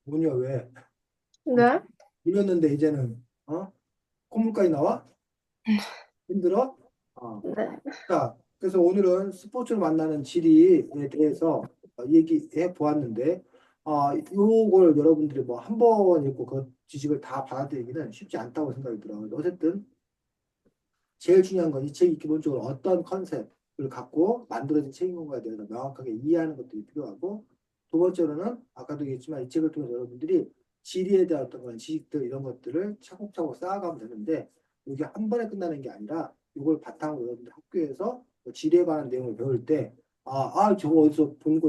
온유가 왜? 네? 이랬는데 이제는 콧물까지 나와? 힘들어? 어. 네. 자, 그래서 오늘은 스포츠를 만나는 지리에 대해서 얘기해 보았는데, 요걸 여러분들이 뭐 한 번 읽고 그 지식을 다 받아들이기는 쉽지 않다고 생각이 들어요. 어쨌든 제일 중요한 건 이 책이 기본적으로 어떤 컨셉을 갖고 만들어진 책인 건가에 대해서 명확하게 이해하는 것들이 필요하고, 두 번째로는 아까도 얘기했지만 이 책을 통해서 여러분들이 지리에 대한 어떤 그런 지식들 이런 것들을 차곡차곡 쌓아가면 되는데, 이게 한 번에 끝나는 게 아니라 이걸 바탕으로 여러분들 학교에서 뭐 지리에 관한 내용을 배울 때, 저거 어디서 본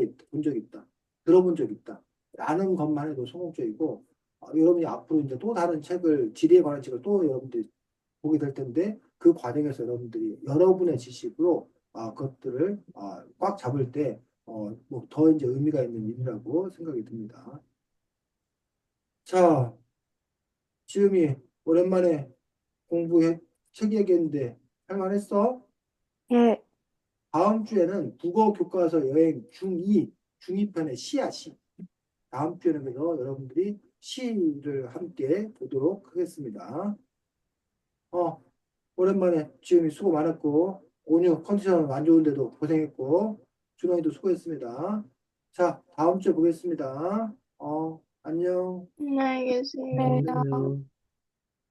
적 있다. 들어본 적 있다. 라는 것만 해도 성공적이고, 여러분이 앞으로 이제 또 다른 책을, 지리에 관한 책을 또 여러분들이 보게 될 텐데, 그 과정에서 여러분들이 여러분의 지식으로 그것들을 꽉 잡을 때, 뭐 더 이제 의미가 있는 일이라고 생각이 듭니다. 자, 지금이 오랜만에 공부해, 책 얘기했는데, 할만했어? 예, 다음 주에는 국어 교과서 여행 중2 편의 시야, 시. 다음 주에는 그래서 여러분들이 시를 함께 보도록 하겠습니다. 오랜만에 지금이 수고 많았고, 온유 컨디션 안 좋은데도 고생했고, 준호이도 수고했습니다. 자, 다음 주에 보겠습니다. 안녕. 안녕히 계세요. 네. 안녕.